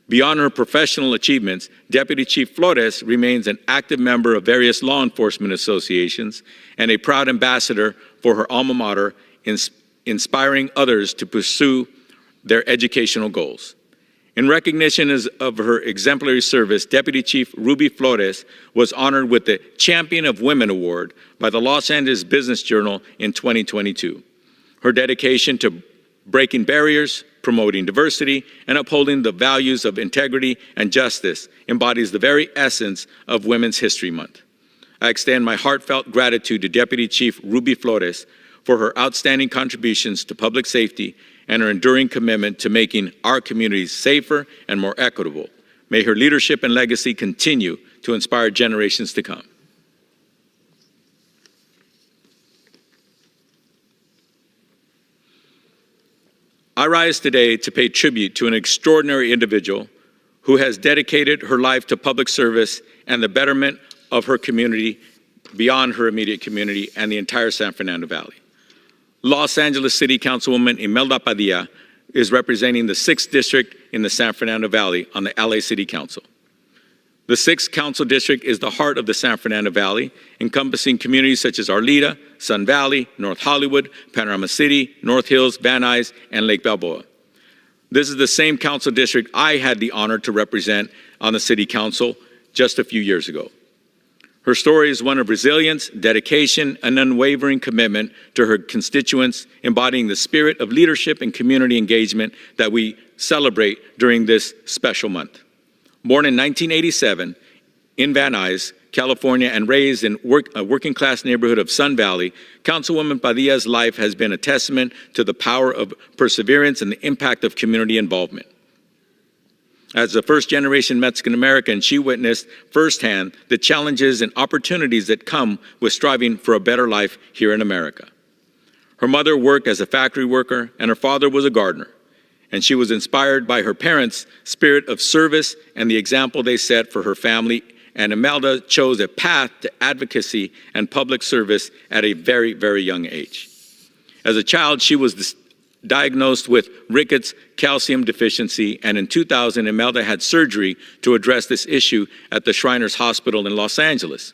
Beyond her professional achievements, Deputy Chief Flores remains an active member of various law enforcement associations and a proud ambassador for her alma mater, inspiring others to pursue their educational goals. In recognition of her exemplary service, Deputy Chief Ruby Flores was honored with the Champion of Women Award by the Los Angeles Business Journal in 2022. Her dedication to breaking barriers, promoting diversity, and upholding the values of integrity and justice embodies the very essence of Women's History Month. I extend my heartfelt gratitude to Deputy Chief Ruby Flores for her outstanding contributions to public safety and her enduring commitment to making our communities safer and more equitable. May her leadership and legacy continue to inspire generations to come. I rise today to pay tribute to an extraordinary individual who has dedicated her life to public service and the betterment of her community beyond her immediate community and the entire San Fernando Valley. Los Angeles City Councilwoman Imelda Padilla is representing the 6th District in the San Fernando Valley on the LA City Council. The 6th Council District is the heart of the San Fernando Valley, encompassing communities such as Arleta, Sun Valley, North Hollywood, Panorama City, North Hills, Van Nuys, and Lake Balboa. This is the same council district I had the honor to represent on the City Council just a few years ago. Her story is one of resilience, dedication, and unwavering commitment to her constituents, embodying the spirit of leadership and community engagement that we celebrate during this special month. Born in 1987 in Van Nuys, California, and raised in a working-class neighborhood of Sun Valley, Councilwoman Padilla's life has been a testament to the power of perseverance and the impact of community involvement. As a first-generation Mexican-American, she witnessed firsthand the challenges and opportunities that come with striving for a better life here in America. Her mother worked as a factory worker, and her father was a gardener, and she was inspired by her parents' spirit of service and the example they set for her family, and Imelda chose a path to advocacy and public service at a very, very young age. As a child, she was diagnosed with rickets calcium deficiency, and in 2000, Imelda had surgery to address this issue at the Shriners Hospital in Los Angeles.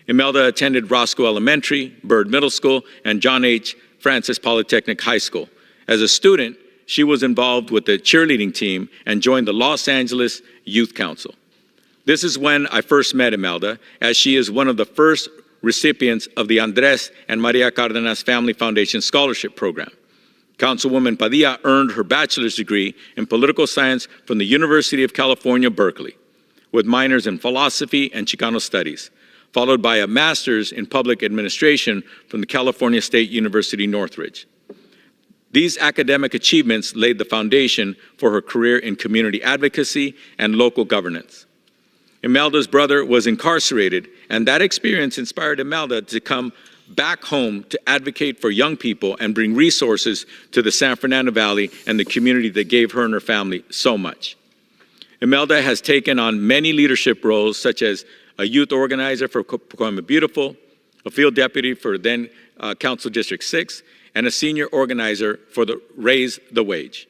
Imelda attended Roscoe Elementary, Byrd Middle School, and John H. Francis Polytechnic High School. As a student, she was involved with the cheerleading team and joined the Los Angeles Youth Council. This is when I first met Imelda, as she is one of the first recipients of the Andres and Maria Cardenas Family Foundation Scholarship Program. Councilwoman Padilla earned her bachelor's degree in political science from the University of California, Berkeley, with minors in philosophy and Chicano studies, followed by a master's in public administration from the California State University, Northridge. These academic achievements laid the foundation for her career in community advocacy and local governance. Imelda's brother was incarcerated, and that experience inspired Imelda to come back home to advocate for young people and bring resources to the San Fernando Valley and the community that gave her and her family so much. Imelda has taken on many leadership roles, such as a youth organizer for Pacoima Beautiful, a field deputy for then Council District 6, and a senior organizer for the Raise the Wage.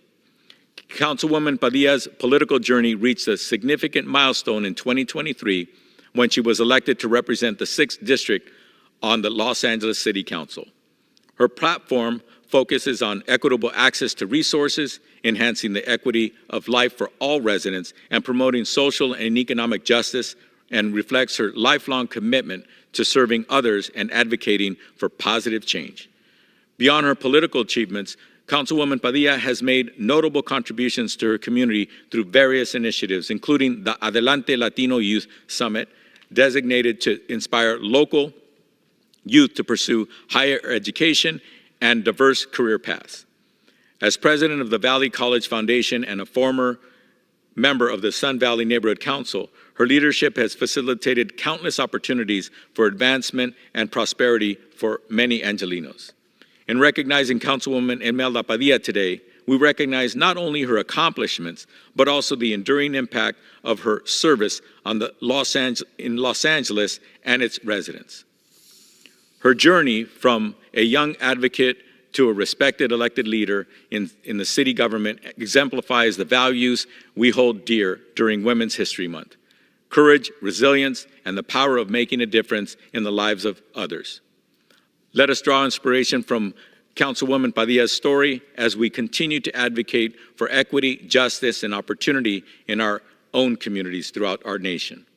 Councilwoman Padilla's political journey reached a significant milestone in 2023 when she was elected to represent the 6th District on the Los Angeles City Council. Her platform focuses on equitable access to resources, enhancing the equity of life for all residents, and promoting social and economic justice, and reflects her lifelong commitment to serving others and advocating for positive change. Beyond her political achievements, Councilwoman Padilla has made notable contributions to her community through various initiatives, including the Adelante Latino Youth Summit, designated to inspire local youth to pursue higher education and diverse career paths. As president of the Valley College Foundation and a former member of the Sun Valley Neighborhood Council, her leadership has facilitated countless opportunities for advancement and prosperity for many Angelinos. In recognizing Councilwoman Imelda Padilla today, we recognize not only her accomplishments, but also the enduring impact of her service on in Los Angeles and its residents. Her journey from a young advocate to a respected elected leader in the city government exemplifies the values we hold dear during Women's History Month: courage, resilience, and the power of making a difference in the lives of others. Let us draw inspiration from Councilwoman Padilla's story as we continue to advocate for equity, justice, and opportunity in our own communities throughout our nation.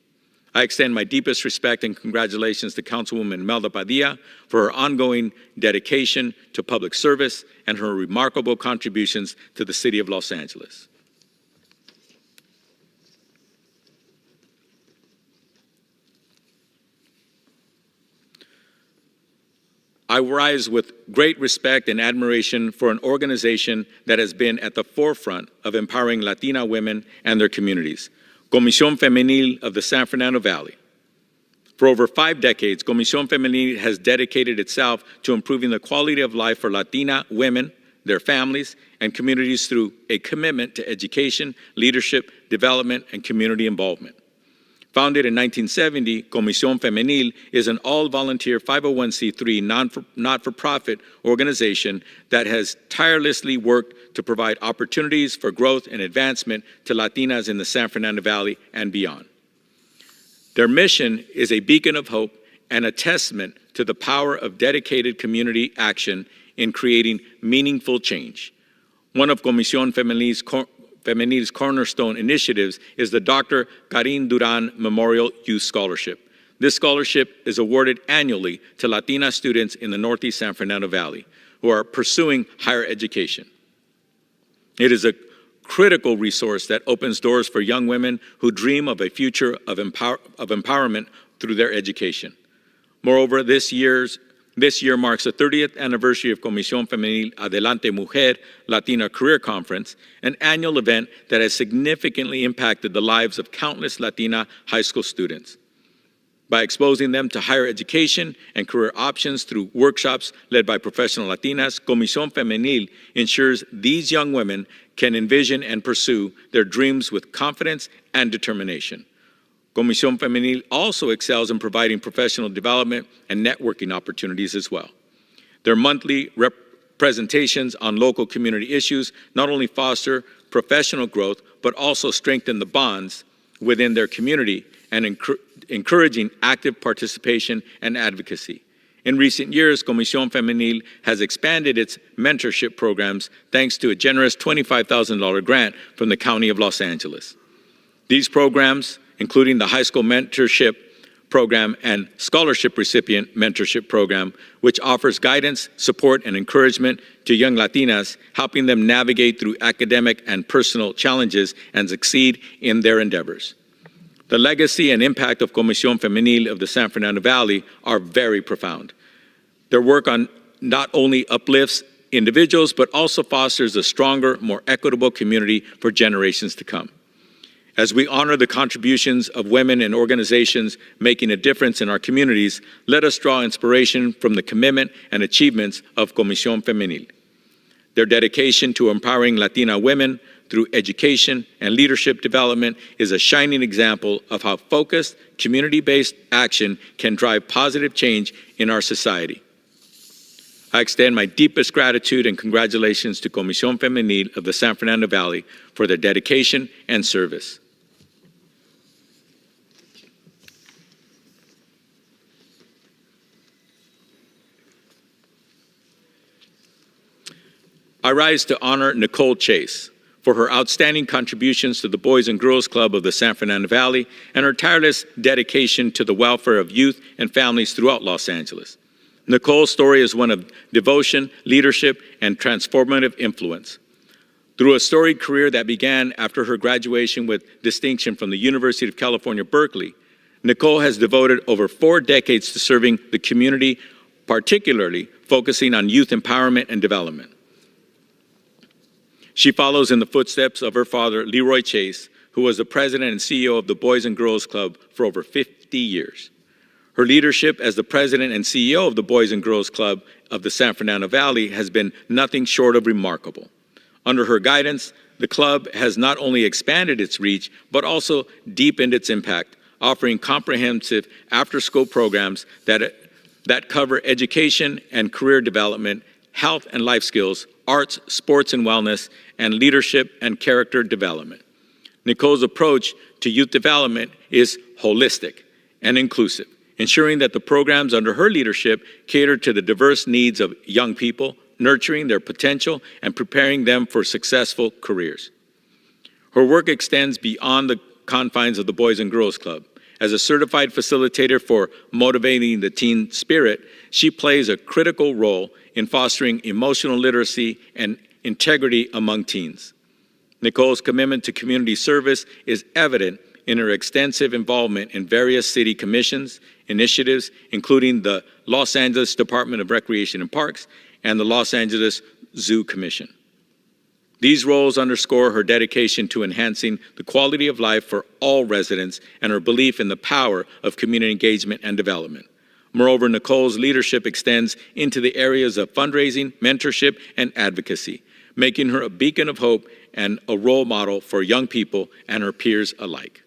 I extend my deepest respect and congratulations to Councilwoman Imelda Padilla for her ongoing dedication to public service and her remarkable contributions to the city of Los Angeles. I rise with great respect and admiration for an organization that has been at the forefront of empowering Latina women and their communities, Comisión Femenil of the San Fernando Valley. For over 5 decades, Comisión Femenil has dedicated itself to improving the quality of life for Latina women, their families, and communities through a commitment to education, leadership, development, and community involvement. Founded in 1970, Comisión Femenil is an all-volunteer 501c3 not-for-profit organization that has tirelessly worked to provide opportunities for growth and advancement to Latinas in the San Fernando Valley and beyond. Their mission is a beacon of hope and a testament to the power of dedicated community action in creating meaningful change. One of Comisión Femenil's cornerstone initiatives is the Dr. Karin Duran Memorial Youth Scholarship. This scholarship is awarded annually to Latina students in the Northeast San Fernando Valley who are pursuing higher education. It is a critical resource that opens doors for young women who dream of a future of empowerment through their education. Moreover, this year marks the 30th anniversary of Comisión Femenil Adelante Mujer Latina Career Conference, an annual event that has significantly impacted the lives of countless Latina high school students. By exposing them to higher education and career options through workshops led by professional Latinas, Comisión Femenil ensures these young women can envision and pursue their dreams with confidence and determination. Comisión Femenil also excels in providing professional development and networking opportunities as well. Their monthly presentations on local community issues not only foster professional growth, but also strengthen the bonds within their community and encouraging active participation and advocacy. In recent years, Comisión Femenil has expanded its mentorship programs thanks to a generous $25,000 grant from the County of Los Angeles. These programs, including the High School Mentorship Program and Scholarship Recipient Mentorship Program, which offers guidance, support, and encouragement to young Latinas, helping them navigate through academic and personal challenges and succeed in their endeavors. The legacy and impact of Comisión Femenil of the San Fernando Valley are very profound. Their work not only uplifts individuals, but also fosters a stronger, more equitable community for generations to come. As we honor the contributions of women and organizations making a difference in our communities, let us draw inspiration from the commitment and achievements of Comisión Femenil. Their dedication to empowering Latina women through education and leadership development is a shining example of how focused, community-based action can drive positive change in our society. I extend my deepest gratitude and congratulations to Comisión Femenil of the San Fernando Valley for their dedication and service. I rise to honor Nicole Chase for her outstanding contributions to the Boys and Girls Club of the San Fernando Valley and her tireless dedication to the welfare of youth and families throughout Los Angeles. Nicole's story is one of devotion, leadership, and transformative influence. Through a storied career that began after her graduation with distinction from the University of California, Berkeley, Nicole has devoted over 4 decades to serving the community, particularly focusing on youth empowerment and development. She follows in the footsteps of her father, Leroy Chase, who was the president and CEO of the Boys and Girls Club for over 50 years. Her leadership as the president and CEO of the Boys and Girls Club of the San Fernando Valley has been nothing short of remarkable. Under her guidance, the club has not only expanded its reach, but also deepened its impact, offering comprehensive after-school programs that cover education and career development, health and life skills, arts, sports and wellness, and leadership and character development. Nicole's approach to youth development is holistic and inclusive, ensuring that the programs under her leadership cater to the diverse needs of young people, nurturing their potential and preparing them for successful careers. Her work extends beyond the confines of the Boys and Girls Club. As a certified facilitator for motivating the teen spirit, she plays a critical role in fostering emotional literacy and integrity among teens. Nicole's commitment to community service is evident in her extensive involvement in various city commissions, initiatives, including the Los Angeles Department of Recreation and Parks and the Los Angeles Zoo Commission. These roles underscore her dedication to enhancing the quality of life for all residents and her belief in the power of community engagement and development. Moreover, Nicole's leadership extends into the areas of fundraising, mentorship, and advocacy, making her a beacon of hope and a role model for young people and her peers alike.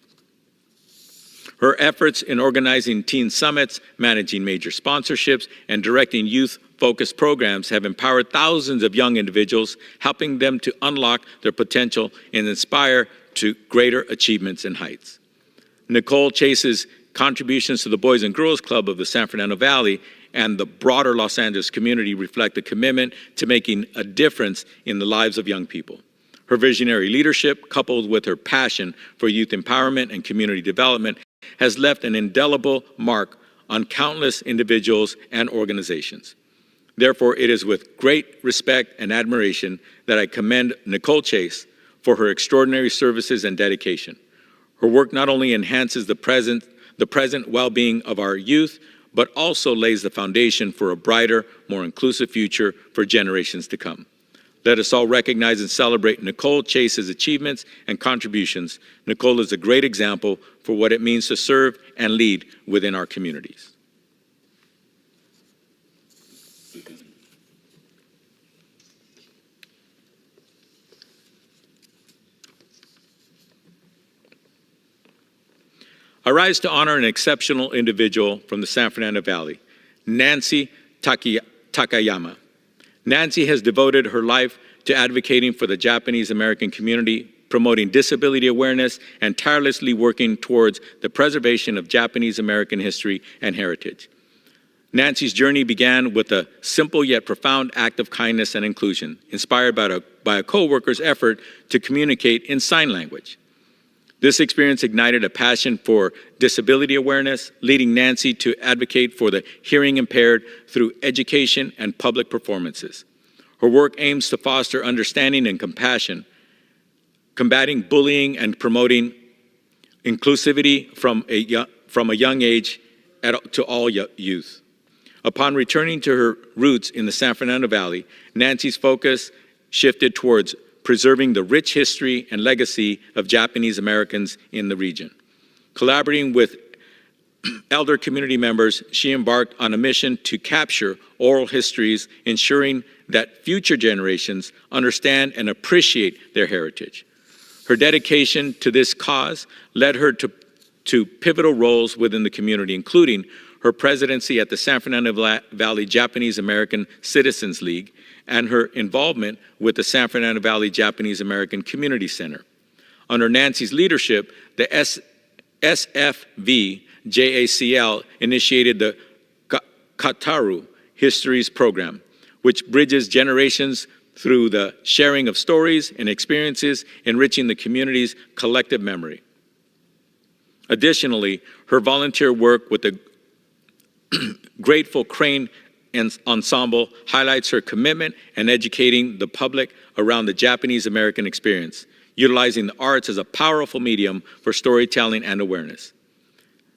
Her efforts in organizing teen summits, managing major sponsorships, and directing youth-focused programs have empowered thousands of young individuals, helping them to unlock their potential and inspire to greater achievements and heights. Nicole Chase's contributions to the Boys and Girls Club of the San Fernando Valley and the broader Los Angeles community reflect a commitment to making a difference in the lives of young people. Her visionary leadership, coupled with her passion for youth empowerment and community development, has left an indelible mark on countless individuals and organizations. Therefore, it is with great respect and admiration that I commend Nicole Chase for her extraordinary services and dedication. Her work not only enhances the present well-being of our youth, but also lays the foundation for a brighter, more inclusive future for generations to come. Let us all recognize and celebrate Nicole Chase's achievements and contributions. Nicole is a great example for what it means to serve and lead within our communities. I rise to honor an exceptional individual from the San Fernando Valley, Nancy Takayama. Nancy has devoted her life to advocating for the Japanese American community, promoting disability awareness, and tirelessly working towards the preservation of Japanese American history and heritage. Nancy's journey began with a simple yet profound act of kindness and inclusion, inspired by a co-worker's effort to communicate in sign language. This experience ignited a passion for disability awareness, leading Nancy to advocate for the hearing impaired through education and public performances. Her work aims to foster understanding and compassion, combating bullying and promoting inclusivity from a young age to all youth. Upon returning to her roots in the San Fernando Valley, Nancy's focus shifted towards preserving the rich history and legacy of Japanese Americans in the region. Collaborating with elder community members, she embarked on a mission to capture oral histories, ensuring that future generations understand and appreciate their heritage. Her dedication to this cause led her to pivotal roles within the community, including her presidency at the San Fernando Valley Japanese American Citizens League, and her involvement with the San Fernando Valley Japanese American Community Center. Under Nancy's leadership, the SFV JACL initiated the Kataru Histories Program, which bridges generations through the sharing of stories and experiences, enriching the community's collective memory. Additionally, her volunteer work with the Grateful Crane Ensemble highlights her commitment in educating the public around the Japanese American experience, utilizing the arts as a powerful medium for storytelling and awareness.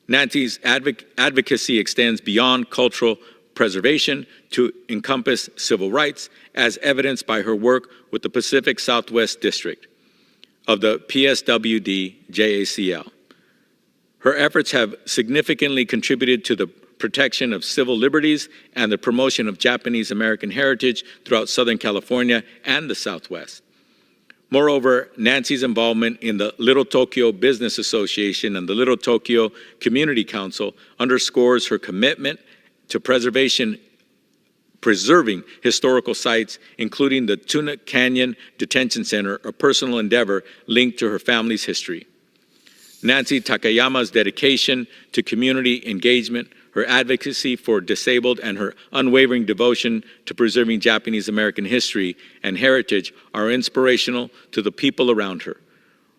Nancy's advocacy extends beyond cultural preservation to encompass civil rights, as evidenced by her work with the Pacific Southwest District of the PSWD JACL. Her efforts have significantly contributed to the protection of civil liberties and the promotion of Japanese American heritage throughout Southern California and the Southwest. Moreover, Nancy's involvement in the Little Tokyo Business Association and the Little Tokyo Community Council underscores her commitment to preserving historical sites, including the Tuna Canyon Detention Center, a personal endeavor linked to her family's history. Nancy Takayama's dedication to community engagement, her advocacy for disabled, and her unwavering devotion to preserving Japanese American history and heritage are inspirational to the people around her.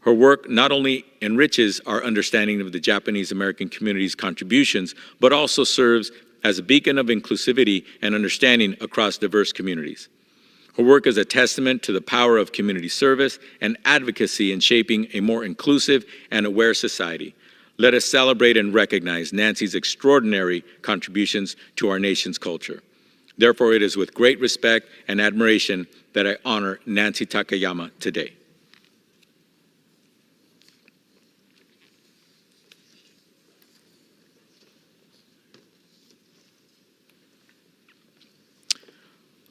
Her work not only enriches our understanding of the Japanese American community's contributions, but also serves as a beacon of inclusivity and understanding across diverse communities. Her work is a testament to the power of community service and advocacy in shaping a more inclusive and aware society. Let us celebrate and recognize Nancy's extraordinary contributions to our nation's culture. Therefore, it is with great respect and admiration that I honor Nancy Takayama today.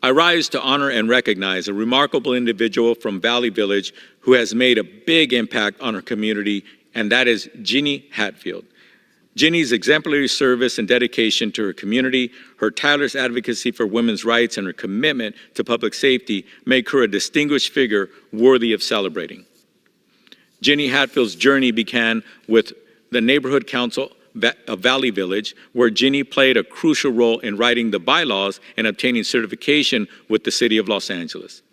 I rise to honor and recognize a remarkable individual from Valley Village who has made a big impact on our community, and that is Ginny Hatfield. Ginny's exemplary service and dedication to her community, her tireless advocacy for women's rights, and her commitment to public safety make her a distinguished figure worthy of celebrating. Ginny Hatfield's journey began with the Neighborhood Council of Valley Village, where Ginny played a crucial role in writing the bylaws and obtaining certification with the City of Los Angeles.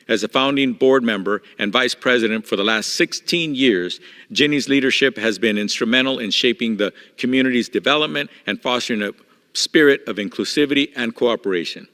As a founding board member and vice president for the last 16 years, Ginny's leadership has been instrumental in shaping the community's development and fostering a spirit of inclusivity and cooperation.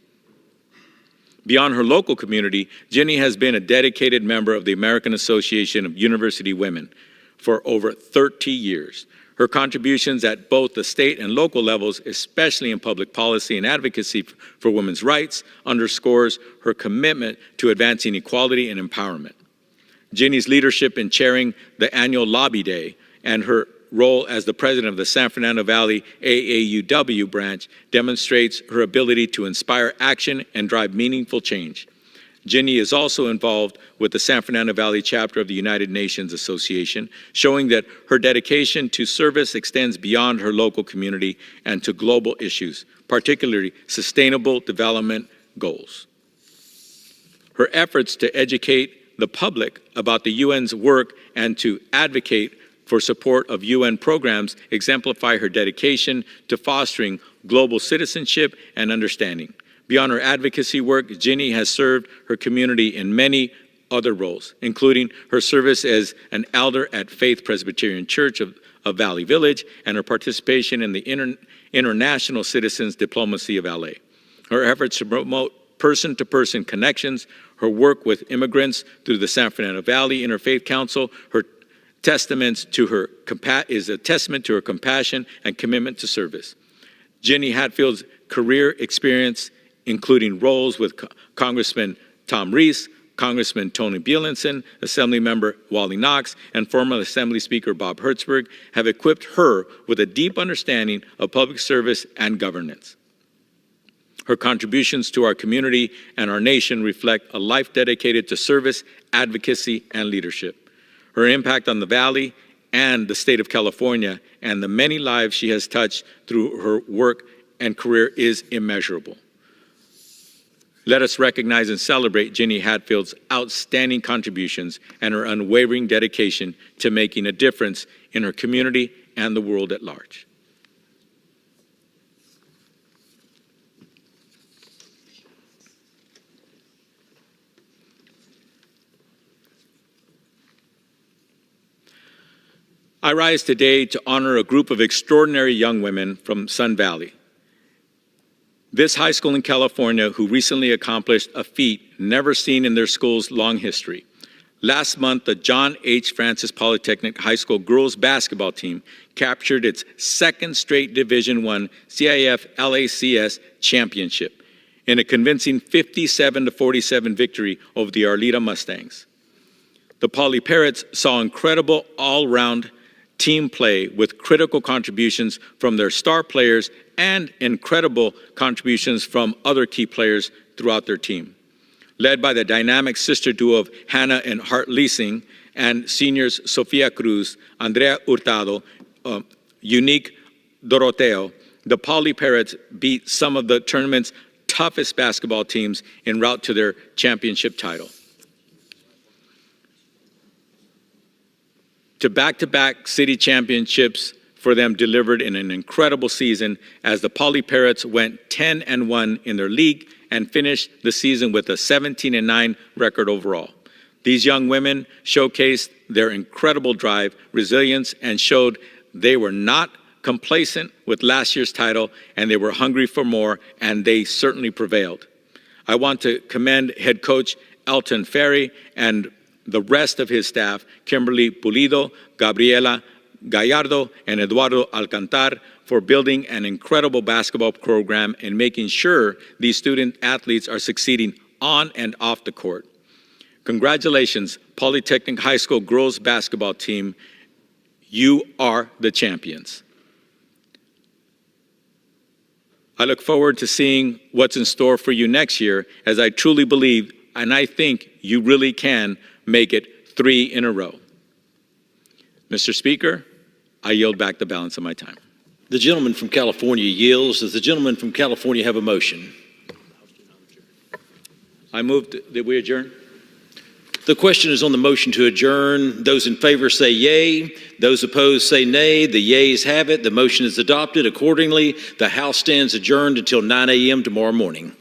Beyond her local community, Ginny has been a dedicated member of the American Association of University Women for over 30 years. Her contributions at both the state and local levels, especially in public policy and advocacy for women's rights, underscores her commitment to advancing equality and empowerment. Ginny's leadership in chairing the annual Lobby Day and her role as the president of the San Fernando Valley AAUW branch demonstrates her ability to inspire action and drive meaningful change. Ginny is also involved with the San Fernando Valley chapter of the United Nations Association, showing that her dedication to service extends beyond her local community and to global issues, particularly sustainable development goals. Her efforts to educate the public about the UN's work and to advocate for support of UN programs exemplify her dedication to fostering global citizenship and understanding. Beyond her advocacy work, Ginny has served her community in many other roles, including her service as an elder at Faith Presbyterian Church of Valley Village and her participation in the International Citizens Diplomacy of LA. Her efforts to promote person-to-person connections, her work with immigrants through the San Fernando Valley Interfaith Council, is a testament to her compassion and commitment to service. Ginny Hatfield's career experience, including roles with Congressman Tom Reese, Congressman Tony Bielenson, Assemblymember Wally Knox, and former Assembly Speaker Bob Hertzberg, have equipped her with a deep understanding of public service and governance. Her contributions to our community and our nation reflect a life dedicated to service, advocacy, and leadership. Her impact on the Valley and the state of California and the many lives she has touched through her work and career is immeasurable. Let us recognize and celebrate Ginny Hatfield's outstanding contributions and her unwavering dedication to making a difference in her community and the world at large. I rise today to honor a group of extraordinary young women from Sun Valley. This high school in California who recently accomplished a feat never seen in their school's long history. Last month, the John H. Francis Polytechnic High School girls basketball team captured its second straight Division I CIF LACS championship in a convincing 57-47 victory over the Arleta Mustangs. The Poly Parrots saw incredible all-round team play with critical contributions from their star players and incredible contributions from other key players throughout their team. Led by the dynamic sister duo of Hannah and Hart Leasing and seniors Sofia Cruz, Andrea Hurtado, Unique Doroteo, the Poly Parrots beat some of the tournament's toughest basketball teams en route to their championship title. To back-to-back city championships for them delivered in an incredible season as the Poly Parrots went 10-1 in their league and finished the season with a 17-9 record overall. These young women showcased their incredible drive, resilience, and showed they were not complacent with last year's title and they were hungry for more, and they certainly prevailed. I want to commend head coach Elton Ferry and the rest of his staff, Kimberly Pulido, Gabriela Gallardo, and Eduardo Alcantar, for building an incredible basketball program and making sure these student athletes are succeeding on and off the court. Congratulations, Polytechnic High School girls basketball team. You are the champions. I look forward to seeing what's in store for you next year, as I truly believe, and I think you really can make it 3 in a row. Mr. Speaker, I yield back the balance of my time. The gentleman from California yields. Does the gentleman from California have a motion? I move that we adjourn. The question is on the motion to adjourn. Those in favor say yay. Those opposed say nay. The yeas have it. The motion is adopted. Accordingly, the House stands adjourned until 9 a.m. tomorrow morning.